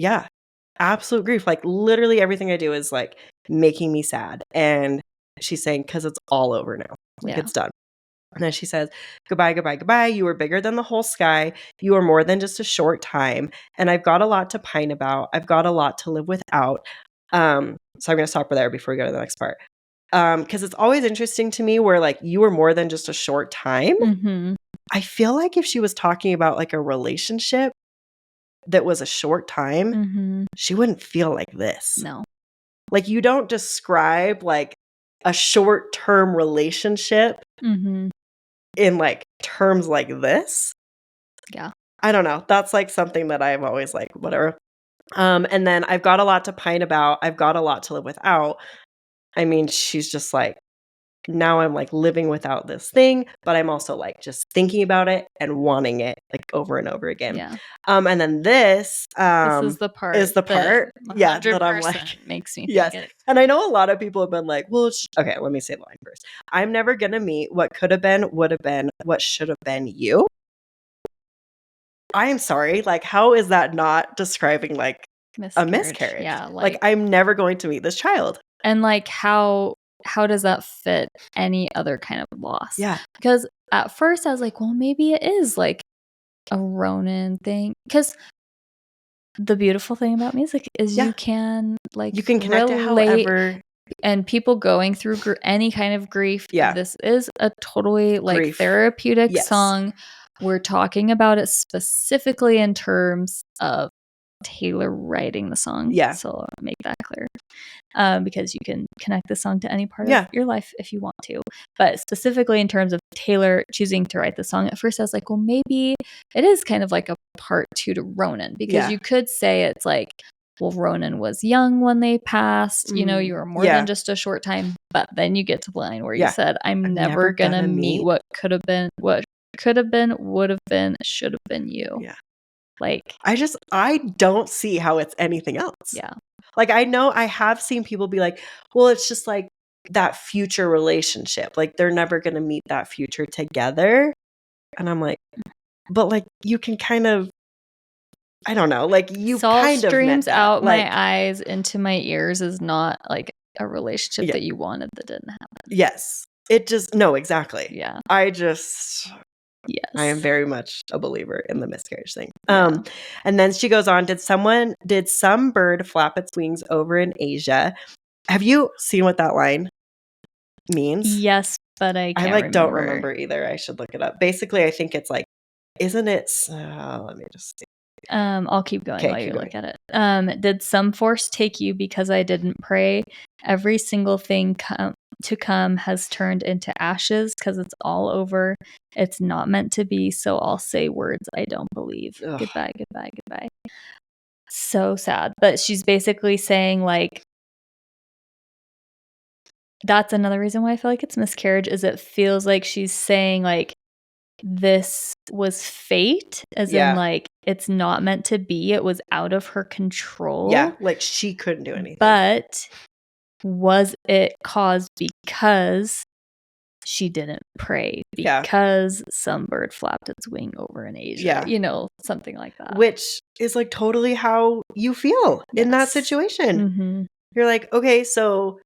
absolute grief. Like literally everything I do is like making me sad. And she's saying, because it's all over now. Like it's done. And then she says, goodbye, goodbye, goodbye. You are bigger than the whole sky. You are more than just a short time. And I've got a lot to pine about. I've got a lot to live without. So I'm going to stop there before we go to the next part. Because it's always interesting to me where like you were more than just a short time. I feel like if she was talking about like a relationship that was a short time, she wouldn't feel like this. No. Like you don't describe like a short-term relationship in like terms like this. Yeah. I don't know. That's like something that I'm always like, whatever. And then I've got a lot to pine about. I've got a lot to live without. I mean, she's just like, now I'm like living without this thing, but I'm also like just thinking about it and wanting it like over and over again. Yeah. And then this is the part that I'm like makes me yes. think it. And I know a lot of people have been like, well, okay, let me say the line first. I'm never gonna meet what could have been, would have been, what should have been you. I am sorry. Like, how is that not describing like a miscarriage? Yeah, like I'm never going to meet this child. And like how does that fit any other kind of loss? Yeah. Because at first I was like, well, maybe it is like a Ronan thing. Because the beautiful thing about music is you can connect it however. And people going through any kind of grief. Yeah. This is a totally like therapeutic song. We're talking about it specifically in terms of Taylor writing the song. Yeah. So I'll make that clear. Because you can connect the song to any part of your life if you want to. But specifically in terms of Taylor choosing to write the song, at first I was like, well, maybe it is kind of like a part 2 to Ronan. Because you could say it's like, well, Ronan was young when they passed. You know, you were more than just a short time. But then you get to the line where you said, I'm never gonna meet what could have been, would have been, should have been you. Yeah. Like, I don't see how it's anything else. Yeah. Like, I know I have seen people be like, well, it's just like that future relationship. Like, they're never going to meet that future together. And I'm like, but like, you can kind of, I don't know, like you Salt kind of streams out like, my eyes into my ears is not like a relationship that you wanted that didn't happen. Yes. It just, no, exactly. Yeah. Yes. I am very much a believer in the miscarriage thing. And then she goes on, did some bird flap its wings over in Asia? Have you seen what that line means? Yes, but I don't remember either. I should look it up. Basically, I think it's like, isn't it? Let me just see. I'll keep going while you look at it. Did some force take you because I didn't pray? Every single thing to come has turned into ashes because it's all over. It's not meant to be, so I'll say words I don't believe. Ugh. Goodbye, goodbye, goodbye. So sad. But she's basically saying like, that's another reason why I feel like it's miscarriage, is it feels like she's saying like, this was fate, as in like it's not meant to be, it was out of her control. Yeah, like she couldn't do anything. But was it caused because she didn't pray? Because some bird flapped its wing over in Asia. Yeah. You know, something like that. Which is like totally how you feel in that situation. Mm-hmm. You're like, okay, so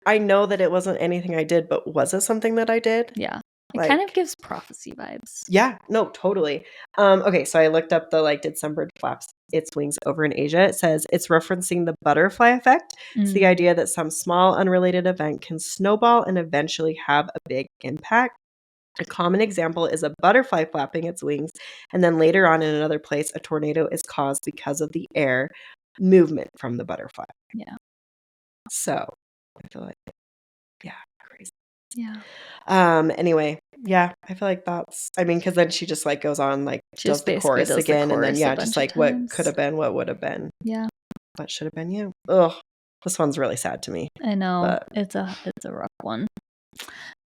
I know that it wasn't anything I did, but was it something that I did? Yeah. It kind of gives prophecy vibes. Yeah, no, totally. Okay, so I looked up the like, did some bird flaps its wings over in Asia? It says it's referencing the butterfly effect. It's the idea that some small unrelated event can snowball and eventually have a big impact. A common example is a butterfly flapping its wings, and then later on in another place, a tornado is caused because of the air movement from the butterfly. Yeah. So I feel like, crazy. Yeah. Anyway, I feel like that's, I mean, because then she just like goes on, like she does the chorus again, and then just like what could have been, what would have been. Yeah. What should have been you. Ugh. This one's really sad to me. I know. It's a rough one.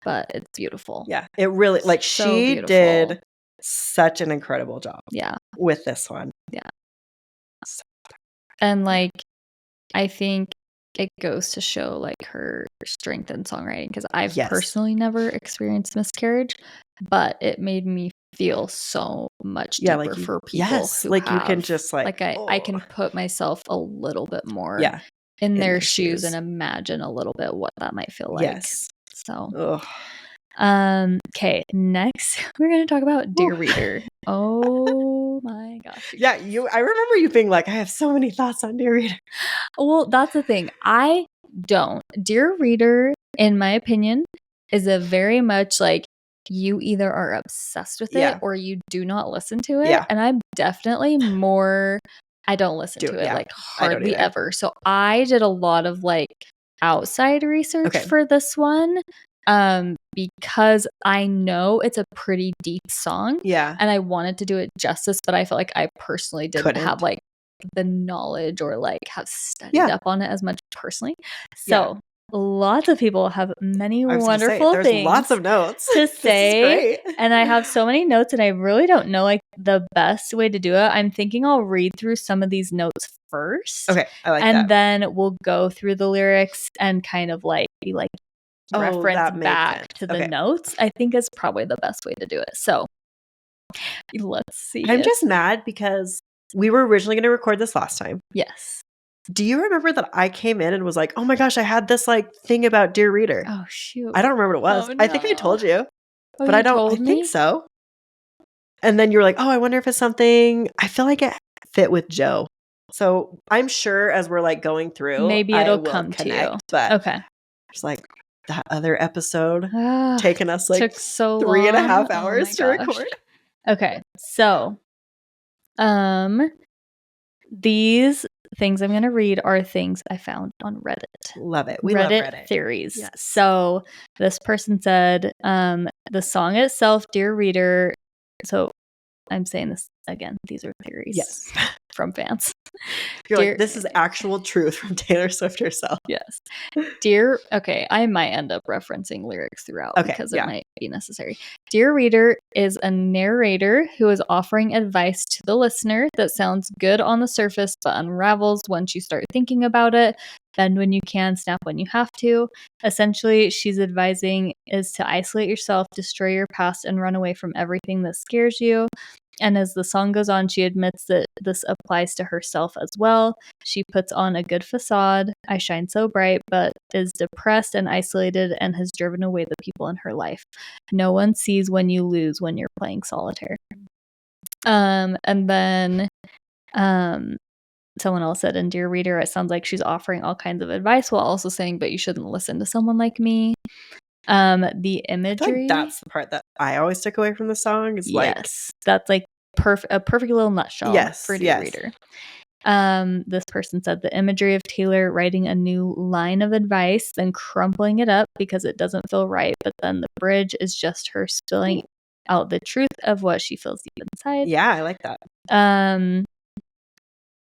But it's beautiful. Yeah. It really, like, so she beautiful. Did such an incredible job. Yeah. With this one. Yeah. And like, I think it goes to show like her strength in songwriting, because I've personally never experienced miscarriage, but it made me feel so much deeper like for people who like have, you can just like I can put myself a little bit more in their shoes and imagine a little bit what that might feel like. Yes. So okay, next we're gonna talk about Dear Reader. Oh my gosh. Yeah, I remember you being like, I have so many thoughts on Dear Reader. Well, that's the thing. I don't. Dear Reader, in my opinion, is a very much like, you either are obsessed with it or you do not listen to it. And I'm definitely more, I don't listen to it like hardly ever. So I did a lot of like outside research for this one. because I know it's a pretty deep song. Yeah. And I wanted to do it justice, but I felt like I personally didn't have like the knowledge or like have studied up on it as much personally. So lots of people have many wonderful there's things lots of notes to say. This is great. And I have so many notes and I really don't know like the best way to do it. I'm thinking I'll read through some of these notes first. Okay, I like that. And then we'll go through the lyrics and kind of like be like reference back to the notes. I think is probably the best way to do it. So let's see. I'm just mad because we were originally going to record this last time. Yes. Do you remember that I came in and was like, oh my gosh, I had this like thing about Dear Reader? Oh, shoot. I don't remember what it was. Oh, no. I think I told you. But I think so. And then you were like, oh, I wonder if it's something. I feel like it fit with Joe. So I'm sure as we're like going through, maybe it'll come to you. But okay. It's like that other episode taking us like took so 3.5 hours to record. Okay. So these things I'm going to read are things I found on Reddit. Love it. We love Reddit theories. Yes. So this person said, the song itself, Dear Reader. So I'm saying this again. These are theories. Yes. From fans. You're like, this is actual truth from Taylor Swift herself. Yes. Okay, I might end up referencing lyrics throughout because it might be necessary. Dear Reader is a narrator who is offering advice to the listener that sounds good on the surface but unravels once you start thinking about it. Bend when you can, snap when you have to. Essentially, she's advising is to isolate yourself, destroy your past, and run away from everything that scares you. And as the song goes on, she admits that this applies to herself as well. She puts on a good facade. I shine so bright, but is depressed and isolated and has driven away the people in her life. No one sees when you lose when you're playing solitaire. And then someone else said in Dear Reader, it sounds like she's offering all kinds of advice while also saying, but you shouldn't listen to someone like me. The imagery. Like that's the part that I always took away from the song. Is that's like a perfect little nutshell for Dear Reader. This person said the imagery of Taylor writing a new line of advice, then crumpling it up because it doesn't feel right, but then the bridge is just her spilling out the truth of what she feels deep inside. Yeah, I like that.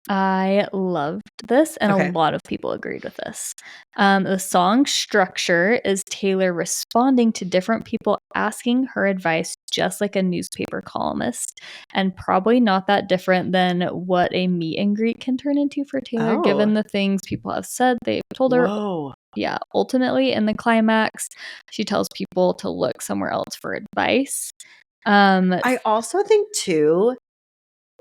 I loved this, and a lot of people agreed with this. The song structure is Taylor responding to different people asking her advice, just like a newspaper columnist, and probably not that different than what a meet and greet can turn into for Taylor, given the things people have said they've told her. Whoa. Yeah, ultimately, in the climax, she tells people to look somewhere else for advice. I also think, too,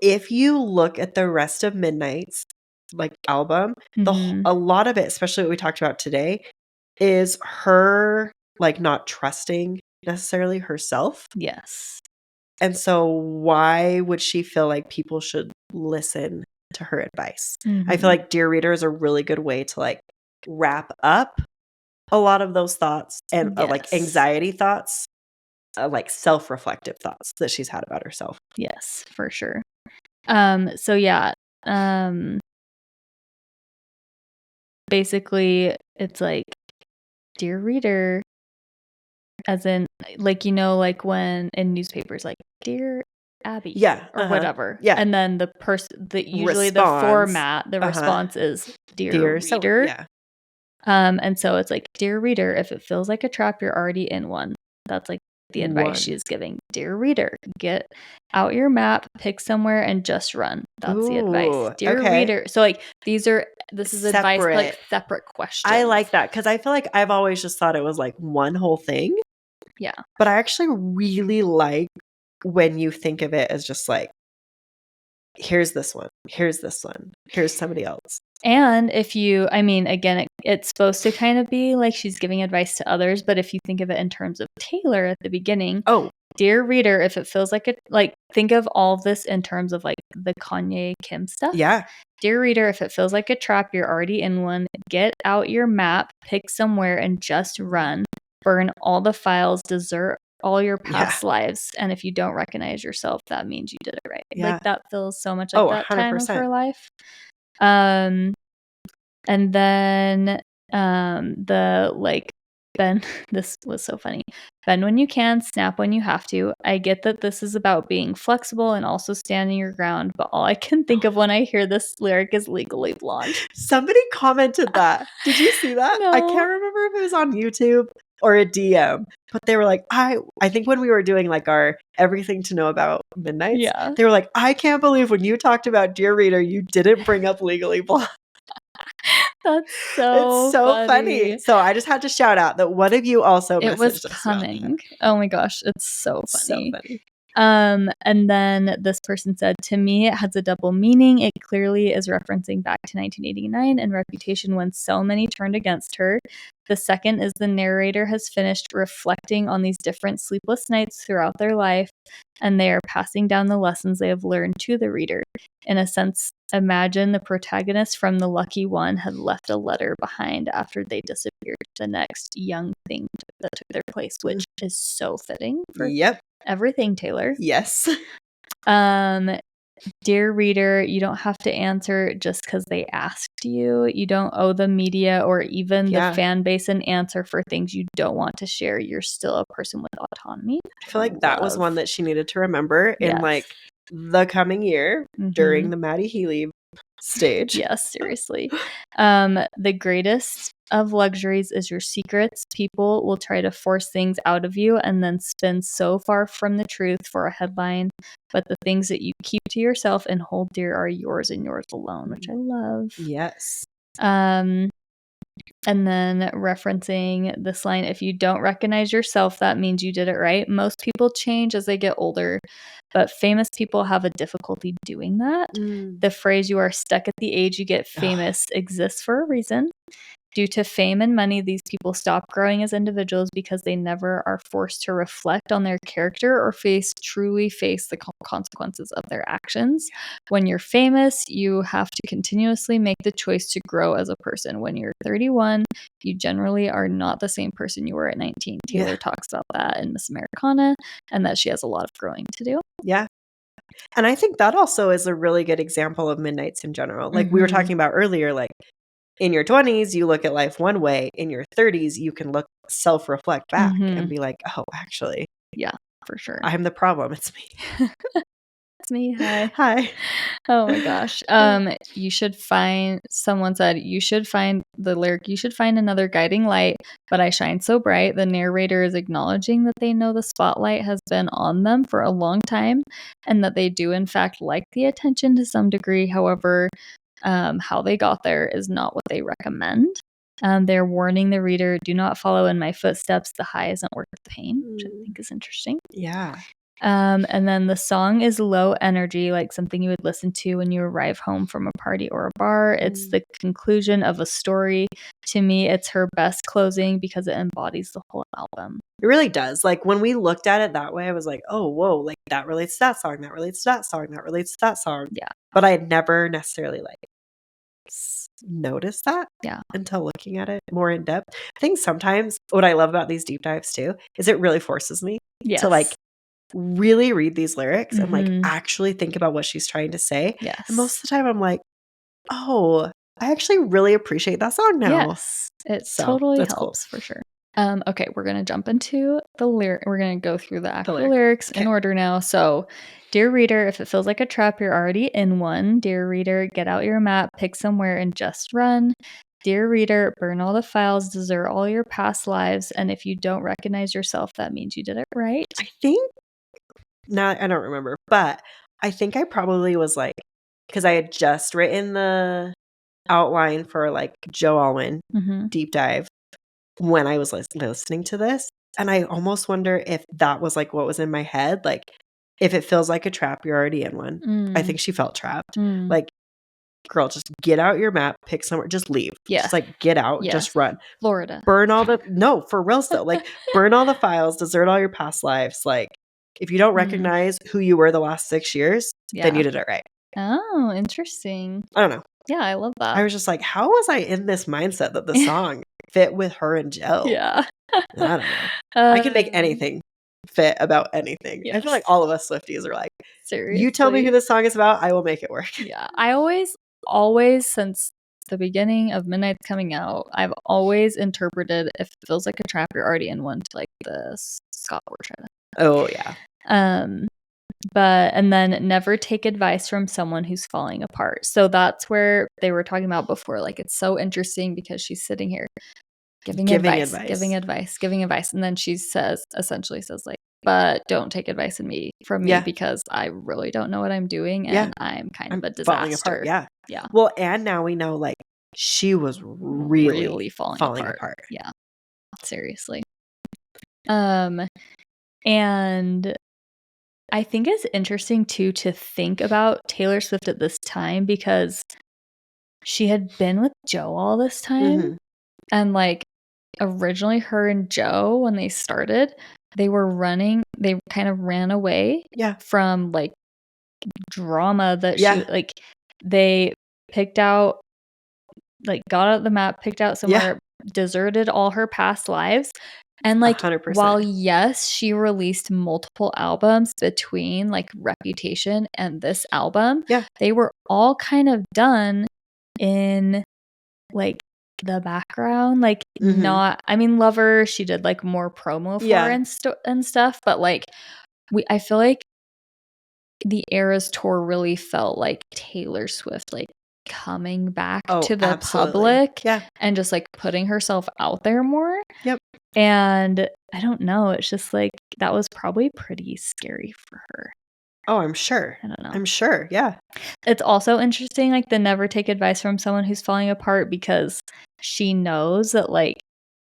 if you look at the rest of Midnight's like album, a lot of it, especially what we talked about today, is her like not trusting necessarily herself. Yes. And so why would she feel like people should listen to her advice? I feel like Dear Reader is a really good way to like wrap up a lot of those thoughts and like anxiety thoughts, like self-reflective thoughts that she's had about herself. Yes, for sure. So yeah, basically it's like, Dear Reader, as in like, like when in newspapers, like Dear Abby, or whatever, and then the person that usually the format, the response is Dear Reader, and so it's like, Dear Reader, if it feels like a trap, you're already in one. That's like the advice she's giving. Dear Reader, get out your map, pick somewhere, and just run. That's the advice. Dear Reader. So like this is advice, like separate questions. I like that because I feel like I've always just thought it was like one whole thing. Yeah. But I actually really like when you think of it as just like, here's this one, here's this one, here's somebody else. And if you, again, it's supposed to kind of be like she's giving advice to others, but if you think of it in terms of Taylor at the beginning, Dear Reader, if it feels like it, like think of all of this in terms of like the Kanye Kim stuff. Yeah. Dear Reader, if it feels like a trap, you're already in one. Get out your map, pick somewhere, and just run. Burn all the files, desert all your past lives, and if you don't recognize yourself, that means you did it right. Like that feels so much like that 100%. Time of her life. And then the like Ben, this was so funny. Bend when you can, snap when you have to. I get that this is about being flexible and also standing your ground, but all I can think of when I hear this lyric is Legally Blonde. Somebody commented that. Did you see that? No. I can't remember if it was on YouTube or a DM, but they were like, I think when we were doing like our everything to know about Midnights, they were like, I can't believe when you talked about Dear Reader, you didn't bring up Legally Blonde. That's so It's so funny. So I just had to shout out that one of you also messaged us. It was coming. Oh my gosh, it's so funny. So funny. And then this person said, to me, it has a double meaning. It clearly is referencing back to 1989 and Reputation when so many turned against her. The second is the narrator has finished reflecting on these different sleepless nights throughout their life, and they are passing down the lessons they have learned to the reader. In a sense, imagine the protagonist from The Lucky One had left a letter behind after they disappeared. The next young thing that took their place, which is so fitting for everything, Taylor. Yes. Dear reader, you don't have to answer just because they asked you. You don't owe the media or even the fan base an answer for things you don't want to share. You're still a person with autonomy. I feel like that was one that she needed to remember in like the coming year during the Maddie Healy stage. Yes, seriously. The greatest of luxuries is your secrets. People will try to force things out of you and then spin so far from the truth for a headline. But the things that you keep to yourself and hold dear are yours and yours alone, which I love. Yes. And then referencing this line, if you don't recognize yourself, that means you did it right. Most people change as they get older, but famous people have a difficulty doing that. The phrase, you are stuck at the age you get famous, exists for a reason. Due to fame and money, these people stop growing as individuals because they never are forced to reflect on their character or truly face the consequences of their actions. When you're famous, you have to continuously make the choice to grow as a person. When you're 31, you generally are not the same person you were at 19. Taylor talks about that in Miss Americana, and that she has a lot of growing to do. Yeah. And I think that also is a really good example of Midnights in general. Like we were talking about earlier, like in your 20s, you look at life one way. In your 30s, you can self-reflect back and be like, oh, actually. Yeah, for sure. I'm the problem. It's me. It's me. Hi. Hi. Oh my gosh. Someone said, you should find the lyric, you should find another guiding light, but I shine so bright. The narrator is acknowledging that they know the spotlight has been on them for a long time and that they do in fact like the attention to some degree. However, how they got there is not what they recommend. They're warning the reader, do not follow in my footsteps. The high isn't worth the pain, which I think is interesting. Yeah. And then the song is low energy, like something you would listen to when you arrive home from a party or a bar. It's the conclusion of a story. To me, it's her best closing because it embodies the whole album. It really does. Like when we looked at it that way, I was like, oh, whoa, like that relates to that song, that relates to that song, that relates to that song. Yeah. But I had never necessarily noticed that until looking at it more in depth. I think sometimes what I love about these deep dives too is it really forces me to like really read these lyrics and like actually think about what she's trying to say. Yes. And most of the time I'm like, oh, I actually really appreciate that song now. Yes. It totally helps for sure. Okay, we're going to jump into the lyric. We're going to go through the actual lyrics in order now. So, dear reader, if it feels like a trap, you're already in one. Dear reader, get out your map, pick somewhere and just run. Dear reader, burn all the files, desert all your past lives. And if you don't recognize yourself, that means you did it right. I think, I don't remember, but I think I probably was like, because I had just written the outline for like Joe Alwyn deep dive when I was listening to this. And I almost wonder if that was like what was in my head. Like, if it feels like a trap, you're already in one. I think she felt trapped. Like, girl, just get out your map, pick somewhere, just leave. Yeah. Just like get out, just run. Florida. Burn all for real still. Like, burn all the files, desert all your past lives. Like, if you don't recognize who you were the last 6 years, then you did it right. Oh, interesting. I don't know. Yeah, I love that. I was just like, how was I in this mindset that the song fit with her and Joe? Yeah. I don't know. I can make anything fit about anything. Yes. I feel like all of us Swifties are like, seriously, you tell me who this song is about, I will make it work. Yeah. I always, since the beginning of Midnight's coming out. I've always interpreted if it feels like a trap, you're already in one, to like the Scott Borchetta. Oh yeah. And then never take advice from someone who's falling apart. So that's where they were talking about before. Like, it's so interesting because she's sitting here giving advice. And then she essentially says like, but don't take advice from me because I really don't know what I'm doing and I'm kind of a disaster. Falling apart. Yeah. Yeah. Well, and now we know like she was really falling apart. Yeah. Seriously. And I think it's interesting too to think about Taylor Swift at this time because she had been with Joe all this time. And like originally her and Joe, when they started, they kind of ran away from like drama that she like they picked out, like got out the map, picked out somewhere, deserted all her past lives. And like 100%. While yes, she released multiple albums between like Reputation and this album, they were all kind of done in like the background, like not, I mean, Lover, she did like more promo for and stuff, but like I feel like the Eras tour really felt like Taylor Swift like coming back to the public and just like putting herself out there more. And I don't know, it's just like that was probably pretty scary for her. Oh, I'm sure. I don't know. I'm sure. Yeah. It's also interesting, like the never take advice from someone who's falling apart, because she knows that like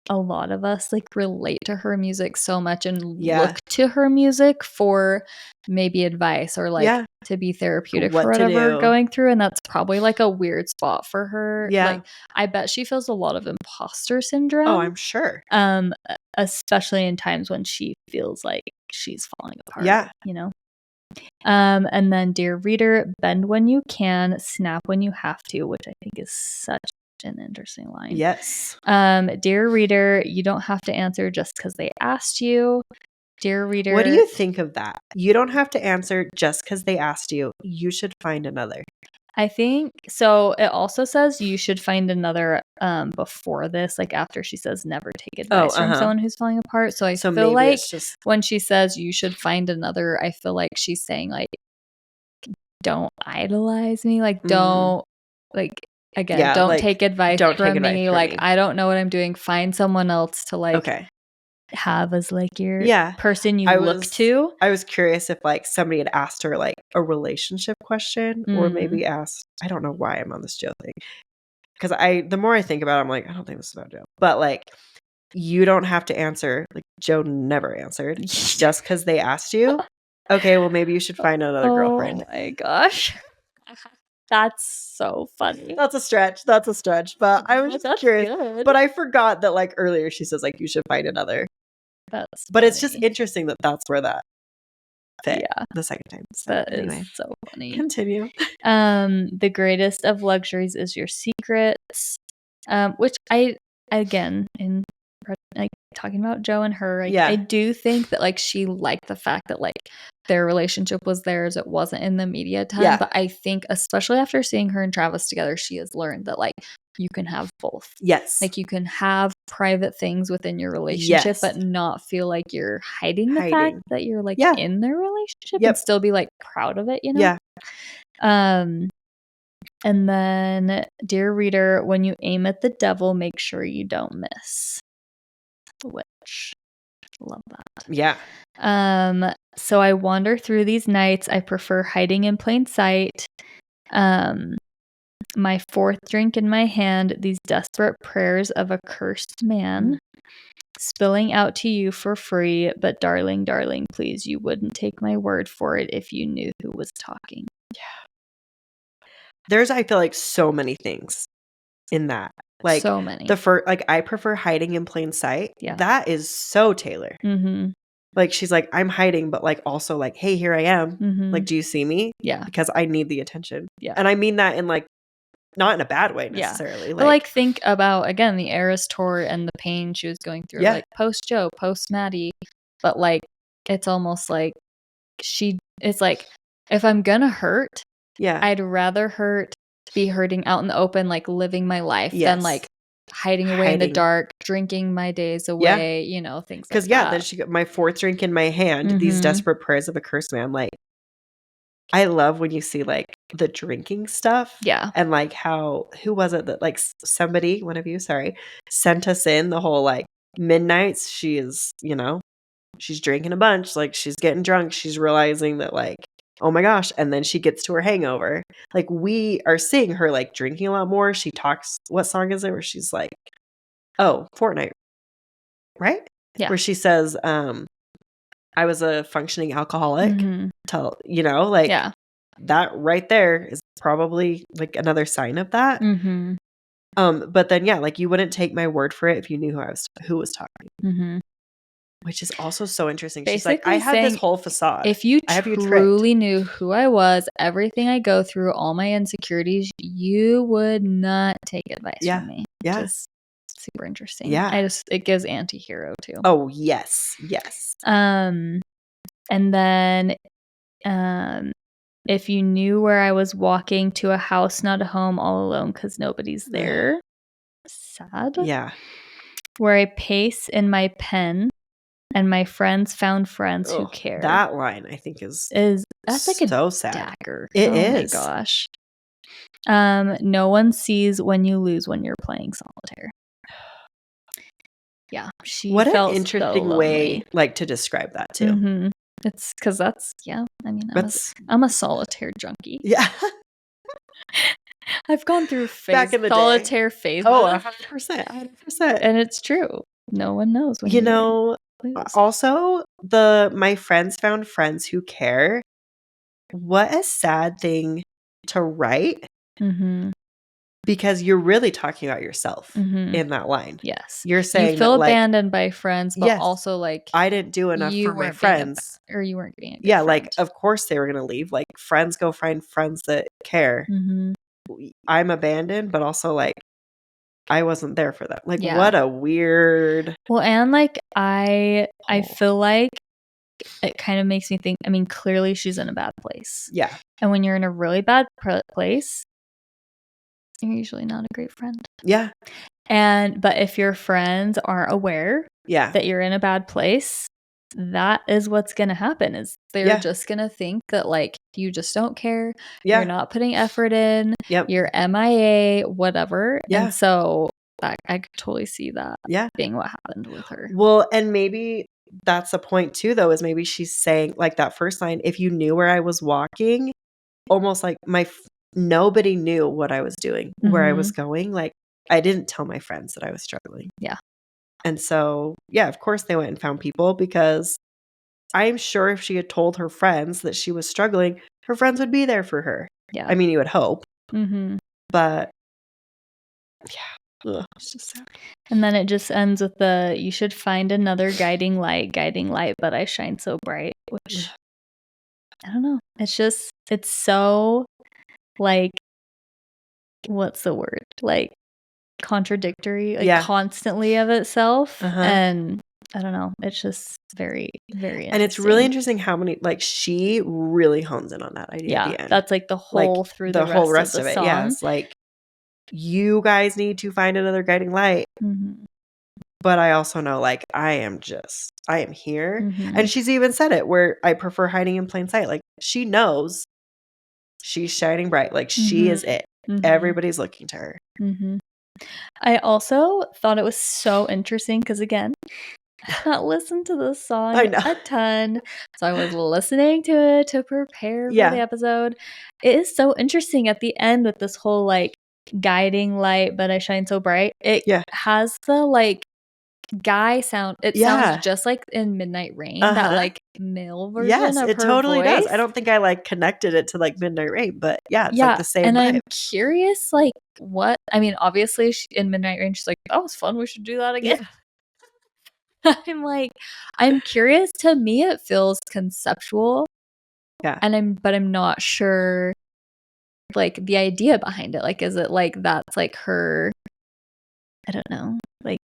a lot of us like relate to her music so much and look to her music for maybe advice or like to be therapeutic for whatever we're going through. And that's probably like a weird spot for her. Like I bet she feels a lot of imposter syndrome. Oh, I'm sure. Especially in times when she feels like she's falling apart. You know? And then, dear reader, bend when you can, snap when you have to, which I think is such an interesting line. Yes. Dear reader, you don't have to answer just because they asked you. Dear reader, what do you think of that? You don't have to answer just because they asked you. You should find another. I think so. It also says you should find another before this, like after she says never take advice from someone who's falling apart. So I feel like when she says you should find another, I feel like she's saying like, don't idolize me, like don't like again, don't like, take advice from me. Like I don't know what I'm doing. Find someone else to like have as like your person you look to. I was curious if like somebody had asked her like a relationship question or maybe asked, I don't know why I'm on this Joe thing. Because the more I think about it, I'm like, I don't think this is about Joe. But like, you don't have to answer. Like Joe never answered just because they asked you. Okay, well maybe you should find another girlfriend. Oh my gosh. That's so funny. That's a stretch. But I was just curious. Good. But I forgot that like earlier she says like you should find another. But it's just interesting that that's where that fit the second time. So that anyway, is so funny. Continue. The greatest of luxuries is your secrets. Which I again in like talking about Joe and her, I do think that like she liked the fact that like their relationship was theirs. It wasn't in the media ton. But I think especially after seeing her and Travis together, she has learned that like you can have both. Yes. Like you can have private things within your relationship, but not feel like you're hiding the fact that you're like in their relationship and still be like proud of it, you know? Yeah. And then, dear reader, when you aim at the devil, make sure you don't miss. Which, love that. Yeah. So I wander through these nights. I prefer hiding in plain sight. My fourth drink in my hand, these desperate prayers of a cursed man, spilling out to you for free. But darling, darling, please, you wouldn't take my word for it if you knew who was talking. Yeah. There's, I feel like, so many things in that. Like so many. Like I prefer hiding in plain sight. Yeah. That is so Taylor. Mm-hmm. Like she's like, I'm hiding, but like also like, hey, here I am. Mm-hmm. Like, do you see me? Yeah. Because I need the attention. Yeah. And I mean that in like, not in a bad way necessarily. But like think about again the Eras tour and the pain she was going through. Like post Joe, post Maddie. But like it's almost like it's like if I'm gonna hurt, I'd rather hurt to be hurting out in the open, like living my life, than Yes. like hiding away in the dark, drinking my days away, you know, things like that. Because then she got my 4th drink in my hand, these desperate prayers of a cursed man. Like, I love when you see like the drinking stuff. Yeah. And like how, who was it that like somebody, one of you, sorry, sent us in the whole like midnights. She is, you know, she's drinking a bunch, like she's getting drunk. She's realizing that like, oh my gosh. And then she gets to her hangover. Like we are seeing her like drinking a lot more. She talks, what song is it where she's like, oh, Fortnite, right? Yeah. Where she says, I was a functioning alcoholic. Tell, you know, like that right there is probably like another sign of that. But then like you wouldn't take my word for it if you knew who was talking. Which is also so interesting. She's like, I have this whole facade. If you truly knew who I was, everything I go through, all my insecurities, you would not take advice from me. Yeah. Which is super interesting. Yeah. It gives anti-hero too. Oh, yes. Yes. And then if you knew where I was walking, to a house, not a home, all alone because nobody's there. Sad. Yeah. Where I pace in my pen and my friends found friends who care. That line I think is that's like so a sad. dagger. It is. Oh my gosh. No one sees when you lose when you're playing solitaire. Yeah, she what felt an interesting so way like to describe that too. It's because that's I mean I'm a solitaire junkie. Yeah. I've gone through back in the solitaire phases. Oh, 100%. And it's true. No one knows when you know lose. Also my friends found friends who care. What a sad thing to write. Because you're really talking about yourself in that line. Yes. You're saying you feel that, like, abandoned by friends, but also like I didn't do enough for my friends. Or you weren't being a good yeah, friend. like of course they were gonna leave. Like friends go find friends that care. I'm abandoned, but also like I wasn't there for them. Like what a weird. Well, and like I feel like it kind of makes me think, I mean, clearly she's in a bad place. Yeah. And when you're in a really bad place, you're usually not a great friend. Yeah. But if your friends aren't aware that you're in a bad place, that is what's going to happen, is they're just going to think that like you just don't care. You're not putting effort in. You're MIA, whatever. And so I could totally see that being what happened with her. Well, and maybe that's the point too, though, is maybe she's saying like that first line, if you knew where I was walking, almost like nobody knew what I was doing, where I was going. Like I didn't tell my friends that I was struggling. Yeah. And so, of course they went and found people, because I'm sure if she had told her friends that she was struggling, her friends would be there for her. Yeah. I mean, you would hope. But ugh, it's just sad. And then it just ends with you should find another guiding light, but I shine so bright, which I don't know. It's so like, what's the word? Like contradictory, like constantly of itself. And I don't know. It's just very, very interesting. And it's really interesting how many, like, she really hones in on that idea at the end. That's like the whole like, through the whole rest of it. Song. Yeah, it's like, you guys need to find another guiding light. But I also know, like, I am here. And she's even said it, where I prefer hiding in plain sight. Like, she knows she's shining bright. Like, she is it. Everybody's looking to her. I also thought it was so interesting because, again, I've not listened to this song a ton. So I was listening to it to prepare for the episode. It is so interesting at the end with this whole, like, guiding light, but I shine so bright. It has the, like, guy sound. It sounds just like in Midnight Rain, that like male version of her. Yes, it totally does. I don't think I like connected it to like Midnight Rain, but it's like the same and vibe. I'm curious, like, what I mean, obviously in Midnight Rain she's like, that was fun, we should do that again. I'm curious. To me it feels conceptual, and I'm not sure like the idea behind it. Like, is it like that's like her, I don't know, like,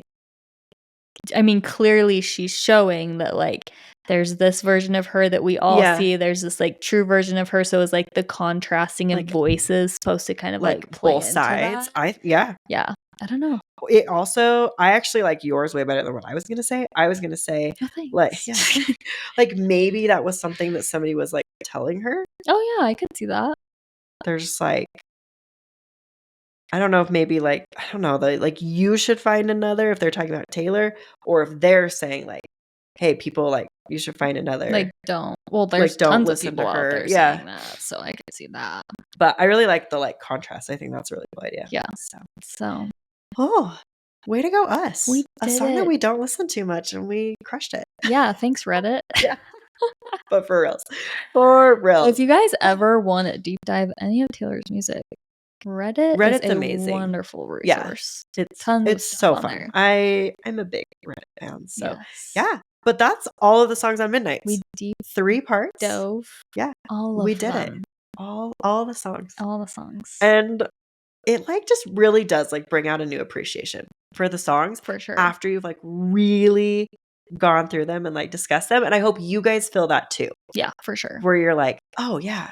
I mean, clearly she's showing that like there's this version of her that we all see. There's this like true version of her. So it was like the contrasting of voices supposed to kind of like play both sides. That. Yeah. I don't know. It also, I actually like yours way better than what I was gonna say. I was gonna say, like, like maybe that was something that somebody was like telling her. Oh yeah, I could see that. There's like, I don't know if maybe like, I don't know, like you should find another if they're talking about Taylor, or if they're saying like, hey, people, like you should find another. Like don't. Well, there's don't tons listen of people to her. out there saying that, so I could see that. But I really like the like contrast. I think that's a really cool idea. Yeah. So. Oh, way to go us. We did a song that we don't listen to much and we crushed it. Yeah, thanks Reddit. Yeah. But for reals. For reals. If you guys ever want to deep dive any of Taylor's music, Reddit's is a amazing. Wonderful resource. Yeah. It's so fun. There. I'm a big Reddit fan. So yeah. But that's all of the songs on Midnights. We deep 3 parts. Dove. Yeah. All of we did them. it. All the songs. All the songs. And it like just really does like bring out a new appreciation for the songs. For sure. After you've like really gone through them and like discussed them. And I hope you guys feel that too. Yeah, for sure. Where you're like, oh yeah.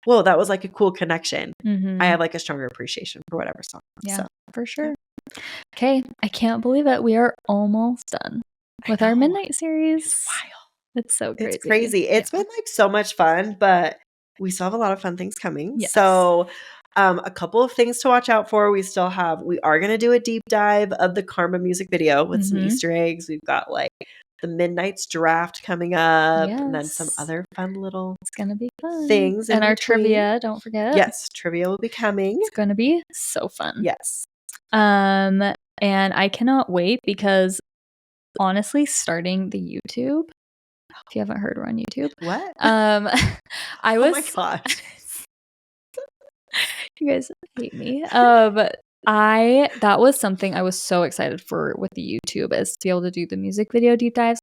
Whoa, that was like a cool connection. Mm-hmm. I have like a stronger appreciation for whatever song. Yeah, so, for sure. Okay, I can't believe it. We are almost done with our Midnight series. It's wild. It's so crazy. It's crazy. It's been like so much fun, but we still have a lot of fun things coming. Yes. So a couple of things to watch out for. We are going to do a deep dive of the Karma music video with some Easter eggs. We've got like the Midnight's draft coming up and then some other fun little it's gonna be fun things. And our trivia, don't forget. Yes, trivia will be coming. It's going to be so fun. Yes. And I cannot wait because honestly, starting the YouTube, if you haven't heard, we're on YouTube. What? I was. Oh my gosh. You guys hate me. That was something I was so excited for with the YouTube, is to be able to do the music video deep dives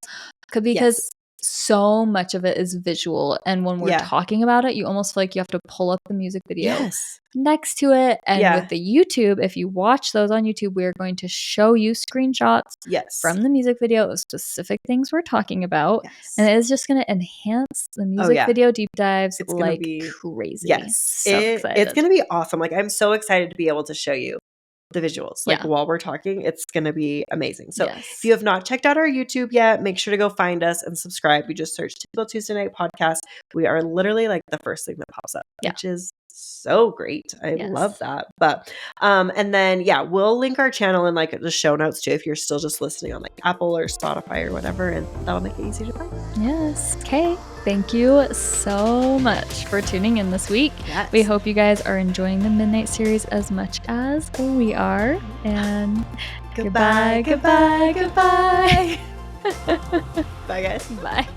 because so much of it is visual, and when we're talking about it, you almost feel like you have to pull up the music video next to it. And with the YouTube, if you watch those on YouTube, we're going to show you screenshots from the music video of specific things we're talking about, and it is just going to enhance the music video deep dives. It's like crazy. Yes, so excited. It's going to be awesome. Like I'm so excited to be able to show you the visuals while we're talking. It's gonna be amazing. So if you have not checked out our YouTube yet, make sure to go find us and subscribe. You just search Typical Tuesday Night Podcast. We are literally like the first thing that pops up, which is so great. I love that. But and then we'll link our channel in like the show notes too if you're still just listening on like Apple or Spotify or whatever, and that'll make it easy to find. Yes. Okay. Thank you so much for tuning in this week. Yes. We hope you guys are enjoying the Midnight series as much as we are. And goodbye. Bye guys. Bye.